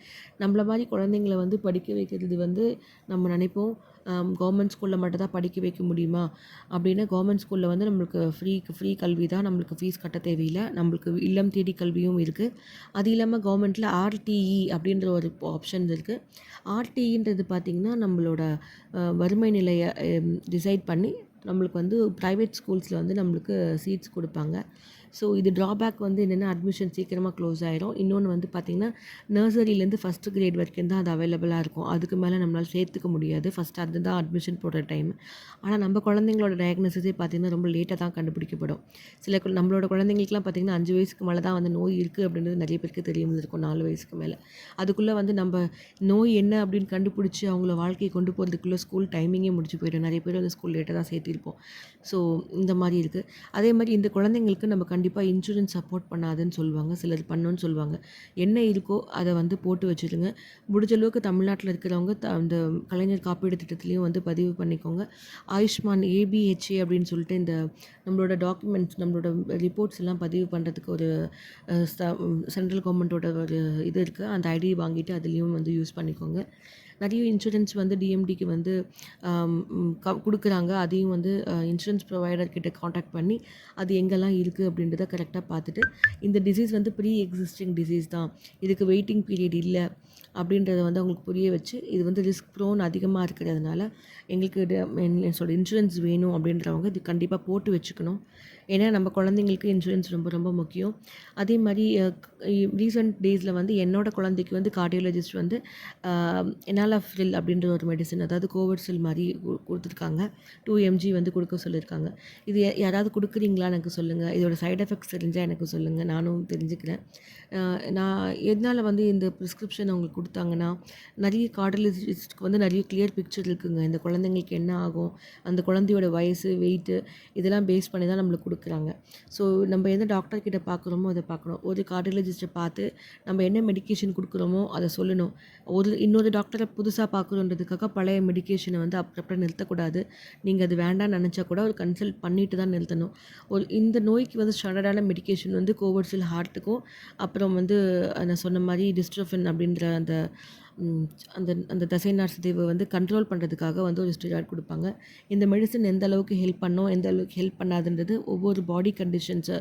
நம்மள மாதிரி குழந்தைங்கள வந்து படிக்க வைக்கிறது வந்து நம்ம நினைப்போம் கவர்மெண்ட் ஸ்கூலில் மட்டும் தான் படிக்க வைக்க முடியுமா அப்படின்னா, கவர்மெண்ட் ஸ்கூலில் வந்து நம்மளுக்கு ஃப்ரீ கல்வி தான், நம்மளுக்கு ஃபீஸ் கட்ட தேவையில்லை. நம்மளுக்கு இல்லம் தேடி கல்வியும் இருக்குது. அது இல்லாமல் கவர்மெண்ட்டில் ஆர்டிஇ அப்படின்ற ஒரு ஆப்ஷன் இருக்குது. ஆர்டிஇன்றது பார்த்திங்கன்னா நம்மளோட வறுமை நிலையை டிசைட் பண்ணி நம்மளுக்கு வந்து ப்ரைவேட் ஸ்கூல்ஸில் வந்து நம்மளுக்கு சீட்ஸ் கொடுப்பாங்க. ஸோ இது ட்ராபேக் வந்து என்னென்னா, அட்மிஷன் சீக்கிரமாக க்ளோஸ் ஆயிரும். இன்னொன்று வந்து பார்த்திங்கன்னா, நர்சரிலேருந்து ஃபஸ்ட் கிரேட் வரைக்கும் தான் அது அவைலபிளாக இருக்கும். அதுக்கு மேலே நம்மளால் சேர்த்துக்க முடியாது. ஃபஸ்ட்டு அதுதான் அட்மிஷன் போடுற டைம். ஆனால் நம்ம குழந்தைங்களோட டயக்னோசிஸே பார்த்திங்கன்னா ரொம்ப லேட்டாக தான் கண்டுபிடிக்கப்படும். நம்மளோட குழந்தைங்களுக்குலாம் பார்த்திங்கன்னா 5 வயசுக்கு மேலே தான் வந்து நோய் இருக்குது அப்படின்றது நிறைய பேருக்கு தெரியாமல் இருக்கும். 4 வயசுக்கு மேலே அதுக்குள்ளே வந்து நம்ம நோய் என்ன அப்படின்னு கண்டுபிடிச்சி அவங்கள வாழ்க்கையை கொண்டு போகிறதுக்குள்ளே ஸ்கூல் டைமிங்கே முடிச்சு போயிடும். நிறைய பேர் வந்து ஸ்கூல் லேட்டாக தான் சேர்த்திருப்போம். ஸோ இந்த மாதிரி இருக்குது. அதே மாதிரி இந்த குழந்தைங்களுக்கு நம்ம கண்டிப்பாக இன்சூரன்ஸ் சப்போர்ட் பண்ணாதுன்னு சொல்லுவாங்க, சிலர் பண்ணணும்னு சொல்லுவாங்க. என்ன இருக்கோ அதை வந்து போட்டு வச்சுருங்க. முடிஞ்ச அளவுக்கு தமிழ்நாட்டில் இருக்கிறவங்க அந்த கலைஞர் காப்பீடு திட்டத்துலேயும் வந்து பதிவு பண்ணிக்கோங்க. ஆயுஷ்மான் ஏபிஹெச்ஏ அப்படின்னு சொல்லிட்டு இந்த நம்மளோட டாக்குமெண்ட்ஸ், நம்மளோட ரிப்போர்ட்ஸ் எல்லாம் பதிவு பண்ணுறதுக்கு ஒரு சென்ட்ரல் கவர்மெண்ட்டோட ஒரு இது இருக்குது. அந்த ஐடி வாங்கிட்டு அதுலேயும் வந்து யூஸ் பண்ணிக்கோங்க. நிறைய இன்சூரன்ஸ் வந்து டிஎம்டிக்கு வந்து கொடுக்குறாங்க. அதையும் வந்து இன்சூரன்ஸ் ப்ரொவைடர் கிட்ட காண்டாக்ட் பண்ணி அது எங்கெல்லாம் இருக்குது அப்படின்றத கரெக்டாக பார்த்துட்டு, இந்த டிசீஸ் வந்து ப்ரீ எக்ஸிஸ்டிங் டிசீஸ் தான், இதுக்கு வெயிட்டிங் பீரியட் இல்லை அப்படின்றத வந்து அவங்களுக்கு புரிய வச்சு, இது வந்து ரிஸ்க் ப்ரோன் அதிகமாக இருக்கிறதுனால எங்களுக்கு என்னோட இன்சூரன்ஸ் வேணும் அப்படின்றவங்க இது கண்டிப்பாக போட்டு வச்சுக்கணும். ஏன்னா நம்ம குழந்தைங்களுக்கு இன்சூரன்ஸ் ரொம்ப ரொம்ப முக்கியம். அதே மாதிரி ரீசெண்ட் டேஸில் வந்து என்னோடய குழந்தைக்கு வந்து கார்டியாலஜிஸ்ட் வந்து எனாலாஃப்ரில் அப்படின்ற ஒரு மெடிசன், அதாவது கோவிட்ஷீல்டு மாதிரி கொடுத்துருக்காங்க. 2 mg வந்து கொடுக்க சொல்லியிருக்காங்க. இது யாராவது கொடுக்குறீங்களா எனக்கு சொல்லுங்கள். இதோட சைட் எஃபெக்ட்ஸ் தெரிஞ்சால் எனக்கு சொல்லுங்கள், நானும் தெரிஞ்சுக்கிறேன். நான் எதனால் வந்து இந்த ப்ரிஸ்கிரிப்ஷன் அவங்களுக்கு கொடுத்தாங்கன்னா, நிறைய கார்டியாலஜிஸ்ட்க்கு வந்து நிறைய கிளியர் பிக்சர் இருக்குங்க. இந்த குழந்தைங்களுக்கு என்ன ஆகும், அந்த குழந்தையோட வயசு, வெயிட்டு இதெல்லாம் பேஸ் பண்ணி தான் நம்மளுக்கு கொடுக்குறாங்க. ஸோ நம்ம எந்த டாக்டர் கிட்ட பார்க்குறோமோ அதை பார்க்கணும். ஒரு கார்டியாலஜிஸ்ட்டை பார்த்து நம்ம என்ன மெடிக்கேஷன் கொடுக்குறோமோ அதை சொல்லணும். இன்னொரு டாக்டரை புதுசாக பார்க்குறோன்றதுக்காக பழைய மெடிக்கேஷனை வந்து அப்புறம் நிறுத்தக்கூடாது. நீங்கள் அது வேண்டாம்னு நினச்சா கூட ஒரு கன்சல்ட் பண்ணிட்டு தான் நிறுத்தணும். இந்த நோய்க்கு வந்து ஸ்டாண்டர்டான மெடிக்கேஷன் வந்து கோவிட்ஷீல்டு ஹார்ட்டுக்கும், அப்புறம் வந்து நான் சொன்ன மாதிரி டிஸ்ட்ரோஃபின் அப்படின்ற அந்த அந்த அந்த தசைநார் சிதைவை வந்து கண்ட்ரோல் பண்ணுறதுக்காக வந்து ஒரு ஸ்டெராய்டு கொடுப்பாங்க. இந்த மெடிசன் எந்த அளவுக்கு ஹெல்ப் பண்ணும், எந்த அளவுக்கு ஹெல்ப் பண்ணாதுன்றது ஒவ்வொரு பாடி கண்டிஷன்ஸை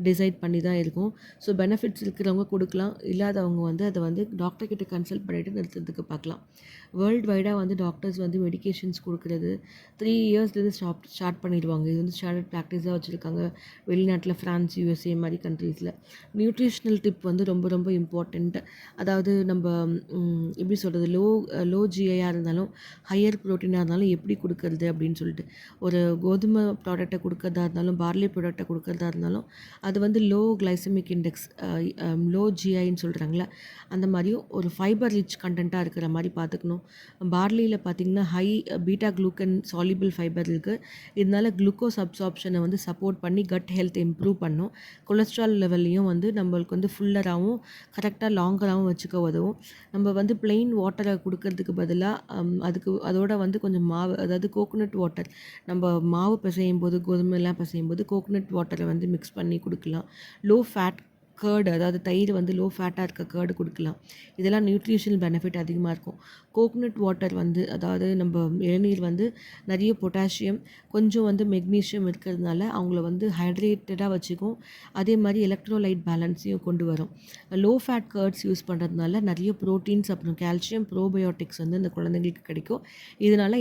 டிசைட் பண்ணி தான் இருக்கும். ஸோ பெனிஃபிட்ஸ் இருக்கிறவங்க கொடுக்கலாம், இல்லாதவங்க வந்து அதை வந்து டாக்டர் கிட்ட கன்சல்ட் பண்ணிவிட்டு நிறுத்துறதுக்கு பார்க்கலாம். வேர்ல்டு வைடாக வந்து டாக்டர்ஸ் வந்து மெடிக்கேஷன்ஸ் கொடுக்குறது 3 இயர்ஸ்லேருந்து ஸ்டார்ட் பண்ணிடுவாங்க. இது வந்து ஸ்டாண்டர்ட் ப்ராக்டிஸாக வச்சுருக்காங்க வெளிநாட்டில், ஃப்ரான்ஸ், யூஎஸ்ஏ மாதிரி கண்ட்ரீஸில். நியூட்ரிஷ்னல் டிப் வந்து ரொம்ப ரொம்ப இம்பார்ட்டண்ட். அதாவது நம்ம எப்படி சொல்கிறது, லோ ஜிஐயாக இருந்தாலும் ஹையர் ப்ரோட்டீனாக இருந்தாலும் எப்படி கொடுக்கறது அப்படின்னு சொல்லிட்டு, ஒரு கோதுமை ப்ராடக்டை கொடுக்கறதா இருந்தாலும், பார்லி ப்ராடக்டை கொடுக்கறதா இருந்தாலும் அது வந்து லோ கிளைசமிக் இண்டெக்ஸ், லோ ஜிஐன்னு சொல்கிறாங்களே அந்த மாதிரியும் ஒரு ஃபைபர் ரிச் கண்டென்ட்டாக இருக்கிற மாதிரி பார்த்துக்கணும். பார்லியில் பார்த்திங்கன்னா ஹை பீட்டா குளூக்கன் சால்யூபிள் ஃபைபர் இருக்குது. இதனால குளுக்கோஸ் அப்சார்ப்ஷனை வந்து சப்போர்ட் பண்ணி கட் ஹெல்த் இம்ப்ரூவ் பண்ணும். கொலஸ்ட்ரால் லெவல்லையும் வந்து நம்மளுக்கு வந்து ஃபுல்லராகவும் கரெக்டாக லாங்கராகவும் வச்சுக்க உதவும். நம்ம வந்து ப்ளெயின் வாட்டரை கொடுக்கறதுக்கு பதிலாக அதோட வந்து கொஞ்சம் மாவு, அதாவது கோகோனட் வாட்டர், நம்ம மாவு பிசையும் போது, கோதுமைலாம் பிசையும் போது கோகோனட் வாட்டரை வந்து மிக்ஸ் பண்ணி கொடுக்கலாம். லோ ஃபேட் கேர்டு, அதாவது தயிர் வந்து லோ ஃபேட்டாக இருக்க கேர்டு கொடுக்கலாம். இதெல்லாம் நியூட்ரிஷனல் பெனிஃபிட் அதிகமாக இருக்கும். கோகோனட் வாட்டர் வந்து, அதாவது நம்ம இளநீர் வந்து நிறைய பொட்டாசியம், கொஞ்சம் வந்து மெக்னீஷியம் இருக்கிறதுனால அவங்கள வந்து ஹைட்ரேட்டடாக வச்சுக்கும். அதே மாதிரி எலக்ட்ரோலைட் பேலன்ஸையும் கொண்டு வரும். லோ ஃபேட் கேர்ட்ஸ் யூஸ் பண்ணுறதுனால நிறைய ப்ரோட்டீன்ஸ், அப்புறம் கால்சியம், ப்ரோபயோட்டிக்ஸ் வந்து இந்த குழந்தைங்களுக்கு கிடைக்கும். இதனால்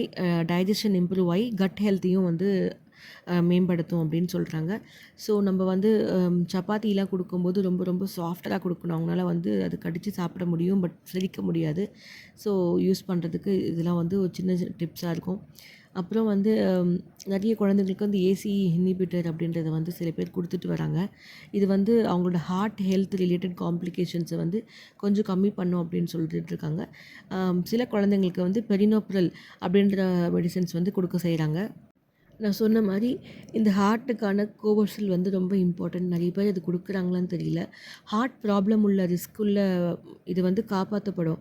டைஜஷன் இம்ப்ரூவ் ஆகி கட் ஹெல்த்தையும் வந்து மேம்படுத்தும் அப்படின்னு சொல்கிறாங்க. ஸோ நம்ம வந்து சப்பாத்திலாம் கொடுக்கும்போது ரொம்ப ரொம்ப சாஃப்டாக கொடுக்கணும். அவங்களால வந்து அது கடித்து சாப்பிட முடியும், பட் செரிக்க முடியாது. ஸோ யூஸ் பண்ணுறதுக்கு இதெல்லாம் வந்து ஒரு சின்ன டிப்ஸாக இருக்கும். அப்புறம் வந்து நிறைய குழந்தைங்களுக்கு வந்து ஏசி இன்ஹிபிட்டர் அப்படின்றத வந்து சில பேர் கொடுத்துட்டு வராங்க. இது வந்து அவங்களோட ஹார்ட் ஹெல்த் ரிலேட்டட் காம்ப்ளிகேஷன்ஸை வந்து கொஞ்சம் கம்மி பண்ணும் அப்படின்னு சொல்லிட்டு இருக்காங்க. சில குழந்தைங்களுக்கு வந்து பெரினோப்ரல் அப்படின்ற மெடிசன்ஸ் வந்து கொடுக்க செய்கிறாங்க. நான் சொன்ன மாதிரி இந்த ஹார்ட்டுக்கான கோவிஷீல்டு வந்து ரொம்ப இம்பார்ட்டன்ட். நிறைய பேர் இது கொடுக்குறாங்களான்னு தெரியல. ஹார்ட் ப்ராப்ளம் உள்ள ரிஸ்க் உள்ள இது வந்து காப்பாற்றப்படும்.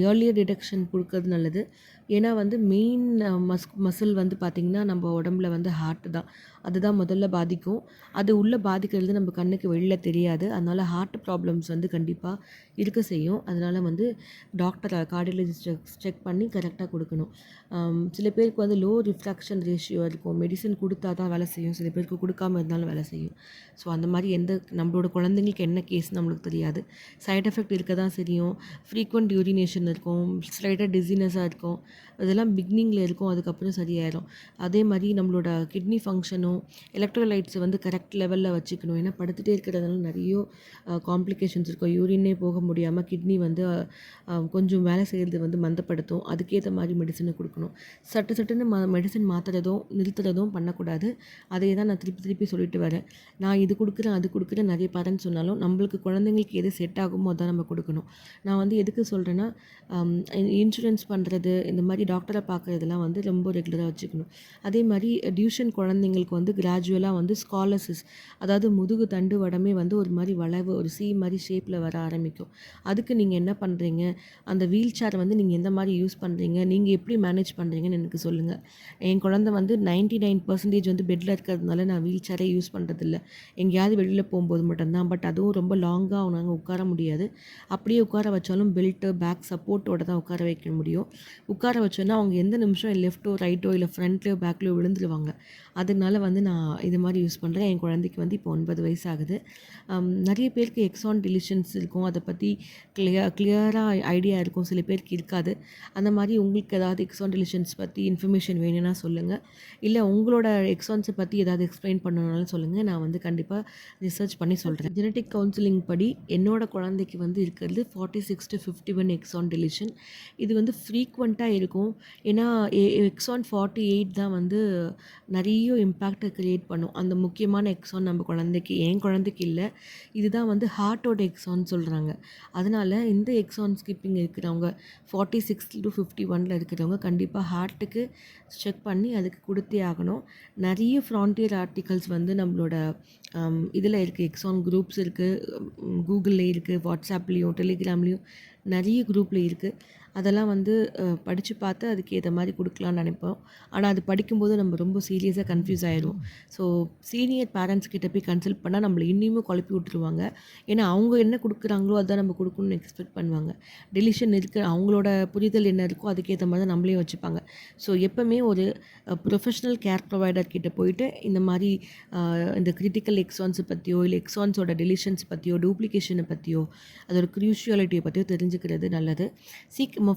ஏர்லியர் டிடெக்ஷன் கொடுக்கறது நல்லது. ஏன்னா வந்து மெயின் மசில் வந்து பார்த்திங்கன்னா நம்ம உடம்புல வந்து ஹார்ட்டு தான், அதுதான் முதல்ல பாதிக்கும். அது உள்ளே பாதிக்கிறது நம்ம கண்ணுக்கு வெளியில் தெரியாது. அதனால் ஹார்ட் ப்ராப்ளம்ஸ் வந்து கண்டிப்பாக இருக்க செய்யும். அதனால் வந்து டாக்டர் கார்டியாலஜிஸ்ட்டை செக் பண்ணி கரெக்டாக கொடுக்கணும். சில பேருக்கு வந்து லோ ரிஃப்ராக்ஷன் ரேஷியோ இருக்கும், மெடிசன் கொடுத்தா தான் வேலை செய்யும், சில பேருக்கு கொடுக்காம இருந்தாலும் வேலை செய்யும். ஸோ அந்த மாதிரி நம்மளோட குழந்தைங்களுக்கு என்ன கேஸ் நம்மளுக்கு தெரியாது. சைட் எஃபெக்ட் இருக்க தான் தெரியும். ஃப்ரீக்வெண்ட் யூரினேஷன் இருக்கும், ஸ்லைட்டாக டிசீனஸாக இருக்கும், இதெல்லாம் பிகினிங்கில் இருக்கும், அதுக்கப்புறம் சரியாயிடும். அதே மாதிரி நம்மளோட கிட்னி ஃபங்க்ஷனும் எலக்ட்ரோலைட்ஸை வந்து கரெக்ட் லெவலில் வச்சுக்கணும். ஏன்னா படுத்துகிட்டே இருக்கிறதுனால நிறைய காம்ப்ளிகேஷன்ஸ் இருக்கும். யூரினே போக முடியாமல் கிட்னி வந்து கொஞ்சம் வேலை செய்கிறது வந்து மந்தப்படுத்தும். அதுக்கேற்ற மாதிரி மெடிசனை கொடுக்கணும். சட்டுன்னு மெடிசன் மாற்றுறதும் நிறுத்துறதும் பண்ணக்கூடாது. அதே தான் நான் திருப்பி சொல்லிட்டு வரேன். நான் இது கொடுக்குறேன் அது கொடுக்குறேன் நிறைய பேரண்ட்ஸ் சொன்னாலும் நம்மளுக்கு குழந்தைங்களுக்கு எது செட் ஆகுமோ அதான் நம்ம கொடுக்கணும். நான் வந்து எதுக்கு சொல்கிறேன்னா, இன்சூரன்ஸ் பண்ணுறது, இந்த மாதிரி டாக்டரை பார்க்குறதெல்லாம் வந்து ரொம்ப ரெகுலராக வச்சுக்கணும். அதே மாதிரி டியூஷன் குழந்தைங்களுக்கு வந்து கிராஜுவலாக வந்து ஸ்காலர்சிஸ், அதாவது முதுகு தண்டு வடமே வந்து ஒரு மாதிரி வளைவு, ஒரு சி மாதிரி ஷேப்பில் வர ஆரம்பிக்கும். அதுக்கு நீங்கள் என்ன பண்ணுறீங்க, அந்த வீல் சேரை வந்து நீங்கள் எந்த மாதிரி யூஸ் பண்ணுறீங்க, நீங்கள் எப்படி மேனேஜ் பண்ணுறீங்கன்னு எனக்கு சொல்லுங்கள். என் குழந்தை வந்து 99% வந்து பெட்டில் இருக்கிறதுனால நான் வீல் சேரே யூஸ் பண்ணுறதில்ல. எங்கேயாவது வெளியில் போகும்போது மட்டும்தான். பட் அதுவும் ரொம்ப லாங்காக அவனால உட்கார முடியாது. அப்படியே உட்கார வச்சாலும் பெல்ட்டு, பேக் சப்போர்ட்டோட தான் உட்கார வைக்க முடியும். உட்கார வச்சோன்னா அவங்க எந்த நிமிஷம் லெஃப்ட்டோ ரைட்டோ இல்லை ஃப்ரண்ட்லையோ பேக்லையோ விழுந்துருவாங்க. அதனால வந்து நான் இது மாதிரி யூஸ் பண்ணுறேன். என் குழந்தைக்கு வந்து இப்போ 9 வயசு ஆகுது. நிறைய பேருக்கு எக்ஸான் டெலிஷன்ஸ் இருக்கும். அதை பற்றி கிளியராக ஐடியா இருக்கும். சில பேருக்கு இருக்காது. அந்த மாதிரி உங்களுக்கு ஏதாவது எக்ஸான் டெலிஷன்ஸ் பற்றி இன்ஃபர்மேஷன் வேணும்னா சொல்லுங்கள். இல்லை உங்களோட எக்ஸான்ஸை பற்றி ஏதாவது எக்ஸ்பிளைன் பண்ணணும்னாலும் சொல்லுங்கள். நான் வந்து கண்டிப்பாக ரிசர்ச் பண்ணி சொல்கிறேன். ஜெனடிக் கவுன்சிலிங் படி என்னோட குழந்தைக்கு வந்து இருக்கிறது 46 to 51 எக்ஸான் டெலிஷன். இது வந்து ஃப்ரீக்வெண்ட்டாக இருக்கும். ஏன்னா எக்ஸான் 48 தான் வந்து நிறைய இம்பேக்டை க்ரியேட் பண்ணும். அந்த முக்கியமான எக்ஸான் நம்ம குழந்தைக்கு, என் குழந்தைக்கு இல்லை. இதுதான் வந்து ஹார்ட்டோட எக்ஸான் சொல்கிறாங்க. அதனால் இந்த எக்ஸான் ஸ்கிப்பிங் இருக்கிறவங்க 46 to 51 இருக்கிறவங்க கண்டிப்பாக ஹார்ட்டுக்கு செக் பண்ணி அதுக்கு கொடுத்தே ஆகணும். நிறைய ஃப்ரான்டியர் ஆர்டிகல்ஸ் வந்து நம்மளோட இதில் இருக்குது. எக்ஸான் குரூப்ஸ் இருக்குது, கூகுளில் இருக்குது, வாட்ஸ்அப்லேயும் டெலிகிராம்லேயும் நிறைய குரூப்பில் இருக்குது. அதெல்லாம் வந்து படித்து பார்த்து அதுக்கு ஏற்ற மாதிரி கொடுக்கலான்னு நினைப்போம். ஆனால் அது படிக்கும்போது நம்ம ரொம்ப சீரியஸாக கன்ஃபியூஸ் ஆகிடும். ஸோ சீனியர் பேரண்ட்ஸ் கிட்ட போய் கன்சல்ட் பண்ணால் நம்மளை இன்னுமே குழப்பி விட்டுருவாங்க. ஏன்னா அவங்க என்ன கொடுக்குறாங்களோ அதான் நம்ம கொடுக்கணும்னு எக்ஸ்பெக்ட் பண்ணுவாங்க. டெலிஷன் இருக்குது, அவங்களோட புரிதல் என்ன இருக்கோ அதுக்கேற்ற மாதிரி தான் நம்மளையும் வச்சுப்பாங்க. ஸோ எப்போவுமே ஒரு ப்ரொஃபஷ்னல் கேர் ப்ரொவைடர் கிட்ட போயிட்டு இந்த மாதிரி இந்த கிரிட்டிக்கல் எக்ஸான்ஸை பற்றியோ இல்லை எக்ஸான்ஸோட டெலிஷன்ஸ் பற்றியோ டூப்ளிகேஷனை பற்றியோ அதோட க்ரூஷியாலிட்டியை பற்றியோ தெரிஞ்சுக்கிறது நல்லது.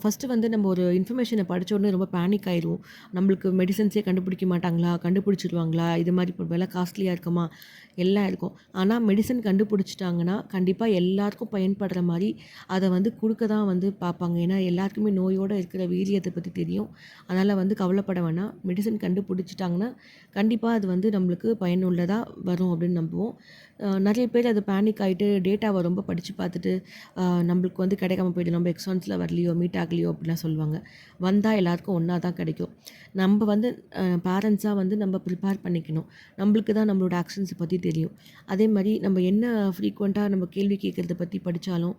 ஃபஸ்ட்டு வந்து நம்ம ஒரு இன்ஃபர்மேஷனை படித்த உடனே ரொம்ப பேனிக் ஆயிடுவோம். நம்மளுக்கு மெடிசன்ஸே கண்டுபிடிக்க மாட்டாங்களா, கண்டுபிடிச்சிருவாங்களா, இது மாதிரி இப்போ விலை காஸ்ட்லியாக இருக்குமா, எல்லாம் இருக்கும். ஆனால் மெடிசன் கண்டுபிடிச்சிட்டாங்கன்னா கண்டிப்பாக எல்லாருக்கும் பயன்படுற மாதிரி அதை வந்து கொடுக்க தான் வந்து பார்ப்பாங்க. ஏன்னா எல்லாருக்குமே நோயோடு இருக்கிற வீரியத்தை பற்றி தெரியும். அதனால் வந்து கவலைப்பட வேணாம். மெடிசன் கண்டுபிடிச்சிட்டாங்கன்னா கண்டிப்பாக அது வந்து நம்மளுக்கு பயனுள்ளதாக வரும் அப்படின்னு நம்புவோம். நிறைய பேர் அது பேனிக் ஆகிட்டு டேட்டாவை ரொம்ப படித்து பார்த்துட்டு நம்மளுக்கு வந்து கிடைக்காம போய்ட்டு நம்ம எக்ஸான்ஸில் வரலையோ மீட் ஆகலையோ அப்படிலாம் சொல்லுவாங்க. வந்தால் எல்லாருக்கும் ஒன்றா தான் கிடைக்கும். நம்ம வந்து பேரண்ட்ஸாக வந்து நம்ம ப்ரிப்பேர் பண்ணிக்கணும். நம்மளுக்கு தான் நம்மளோட ஆக்ஷன்ஸை பற்றி தெரியும். அதே மாதிரி நம்ம என்ன ஃப்ரீக்வெண்ட்டாக நம்ம கேள்வி கேட்குறத பற்றி படித்தாலும்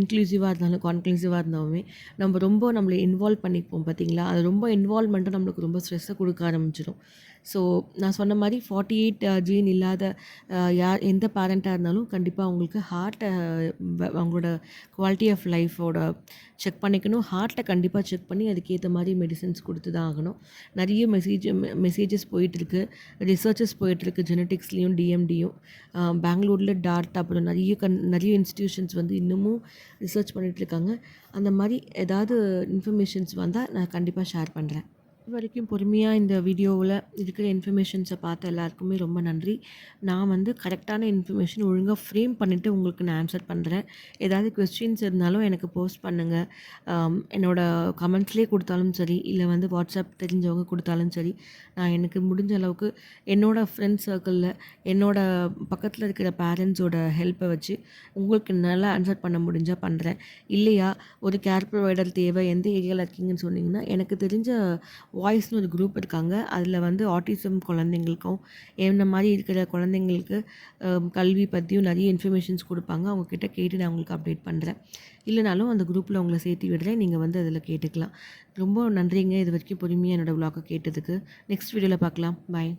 இன்க்ளூசிவாக இருந்தாலும் கான்க்ளூசிவாக இருந்தாலுமே நம்ம ரொம்ப நம்மளை இன்வால்வ் பண்ணிப்போம் பார்த்தீங்களா. அது ரொம்ப இன்வால்வ்மெண்ட்டாக நம்மளுக்கு ரொம்ப ஸ்ட்ரெஸ்ஸை கொடுக்க ஆரம்பிச்சிடும். ஸோ நான் சொன்ன மாதிரி 48 ஜீன் இல்லாத யார் எந்த பேரண்ட்டாக இருந்தாலும் கண்டிப்பாக அவங்களுக்கு ஹார்ட்டை அவங்களோட குவாலிட்டி ஆஃப் லைஃபோட செக் பண்ணிக்கணும். ஹார்ட்டை கண்டிப்பாக செக் பண்ணி அதுக்கேற்ற மாதிரி மெடிசன்ஸ் கொடுத்து தான் ஆகணும். நிறைய மெசேஜஸ் போயிட்டுருக்கு, ரிசர்ச்சஸ் போயிட்டுருக்கு ஜெனட்டிக்ஸ்லேயும் டிஎம்டியும். பெங்களூரில் டார்ட் அப்புறம் நிறைய இன்ஸ்டிடியூஷன்ஸ் வந்து இன்னமும் ரிசர்ச் பண்ணிகிட்ருக்காங்க. அந்த மாதிரி ஏதாவது இன்ஃபர்மேஷன்ஸ் வந்தால் நான் கண்டிப்பாக ஷேர் பண்ணுறேன். இது வரைக்கும் பொறுமையாக இந்த வீடியோவில் இருக்கிற இன்ஃபர்மேஷன்ஸை பார்த்த எல்லாருக்குமே ரொம்ப நன்றி. நான் வந்து கரெக்டான இன்ஃபர்மேஷன் ஒழுங்காக ஃப்ரேம் பண்ணிவிட்டு உங்களுக்கு நான் ஆன்சர் பண்ணுறேன். ஏதாவது கொஸ்டின்ஸ் இருந்தாலும் எனக்கு போஸ்ட் பண்ணுங்கள். என்னோடய கமெண்ட்ஸ்லேயே கொடுத்தாலும் சரி, இல்லை வந்து வாட்ஸ்அப் தெரிஞ்சவங்க கொடுத்தாலும் சரி, நான் எனக்கு முடிஞ்ச அளவுக்கு என்னோடய ஃப்ரெண்ட்ஸ் சர்க்கிளில் என்னோடய பக்கத்தில் இருக்கிற பேரண்ட்ஸோட ஹெல்ப்பை வச்சு உங்களுக்கு நல்லா ஆன்சர் பண்ண முடிஞ்சால் பண்ணுறேன். இல்லையா ஒரு கேர் ப்ரொவைடர் தேவை, எந்த ஏரியாவில் இருக்கீங்கன்னு சொன்னிங்கன்னா எனக்கு தெரிஞ்ச வாய்ஸ்னு ஒரு குரூப் இருக்காங்க. அதில் வந்து ஆட்டிசம் குழந்தைங்களுக்கும் என்ன மாதிரி இருக்கிற குழந்தைங்களுக்கு கல்வி பற்றியும் நிறைய இன்ஃபர்மேஷன்ஸ் கொடுப்பாங்க. அவங்கக்கிட்ட கேட்டு நான் உங்களுக்கு அப்டேட் பண்ணுறேன். இல்லைனாலும் அந்த குரூப்பில் உங்களை சேர்த்து விடுறேன். நீங்கள் வந்து அதில் கேட்டுக்கலாம். ரொம்ப நன்றிங்க இது வரைக்கும் பொறுமையாக என்னோடய விலாகை கேட்டதுக்கு. நெக்ஸ்ட் வீடியோவில் பார்க்கலாம். பாய்.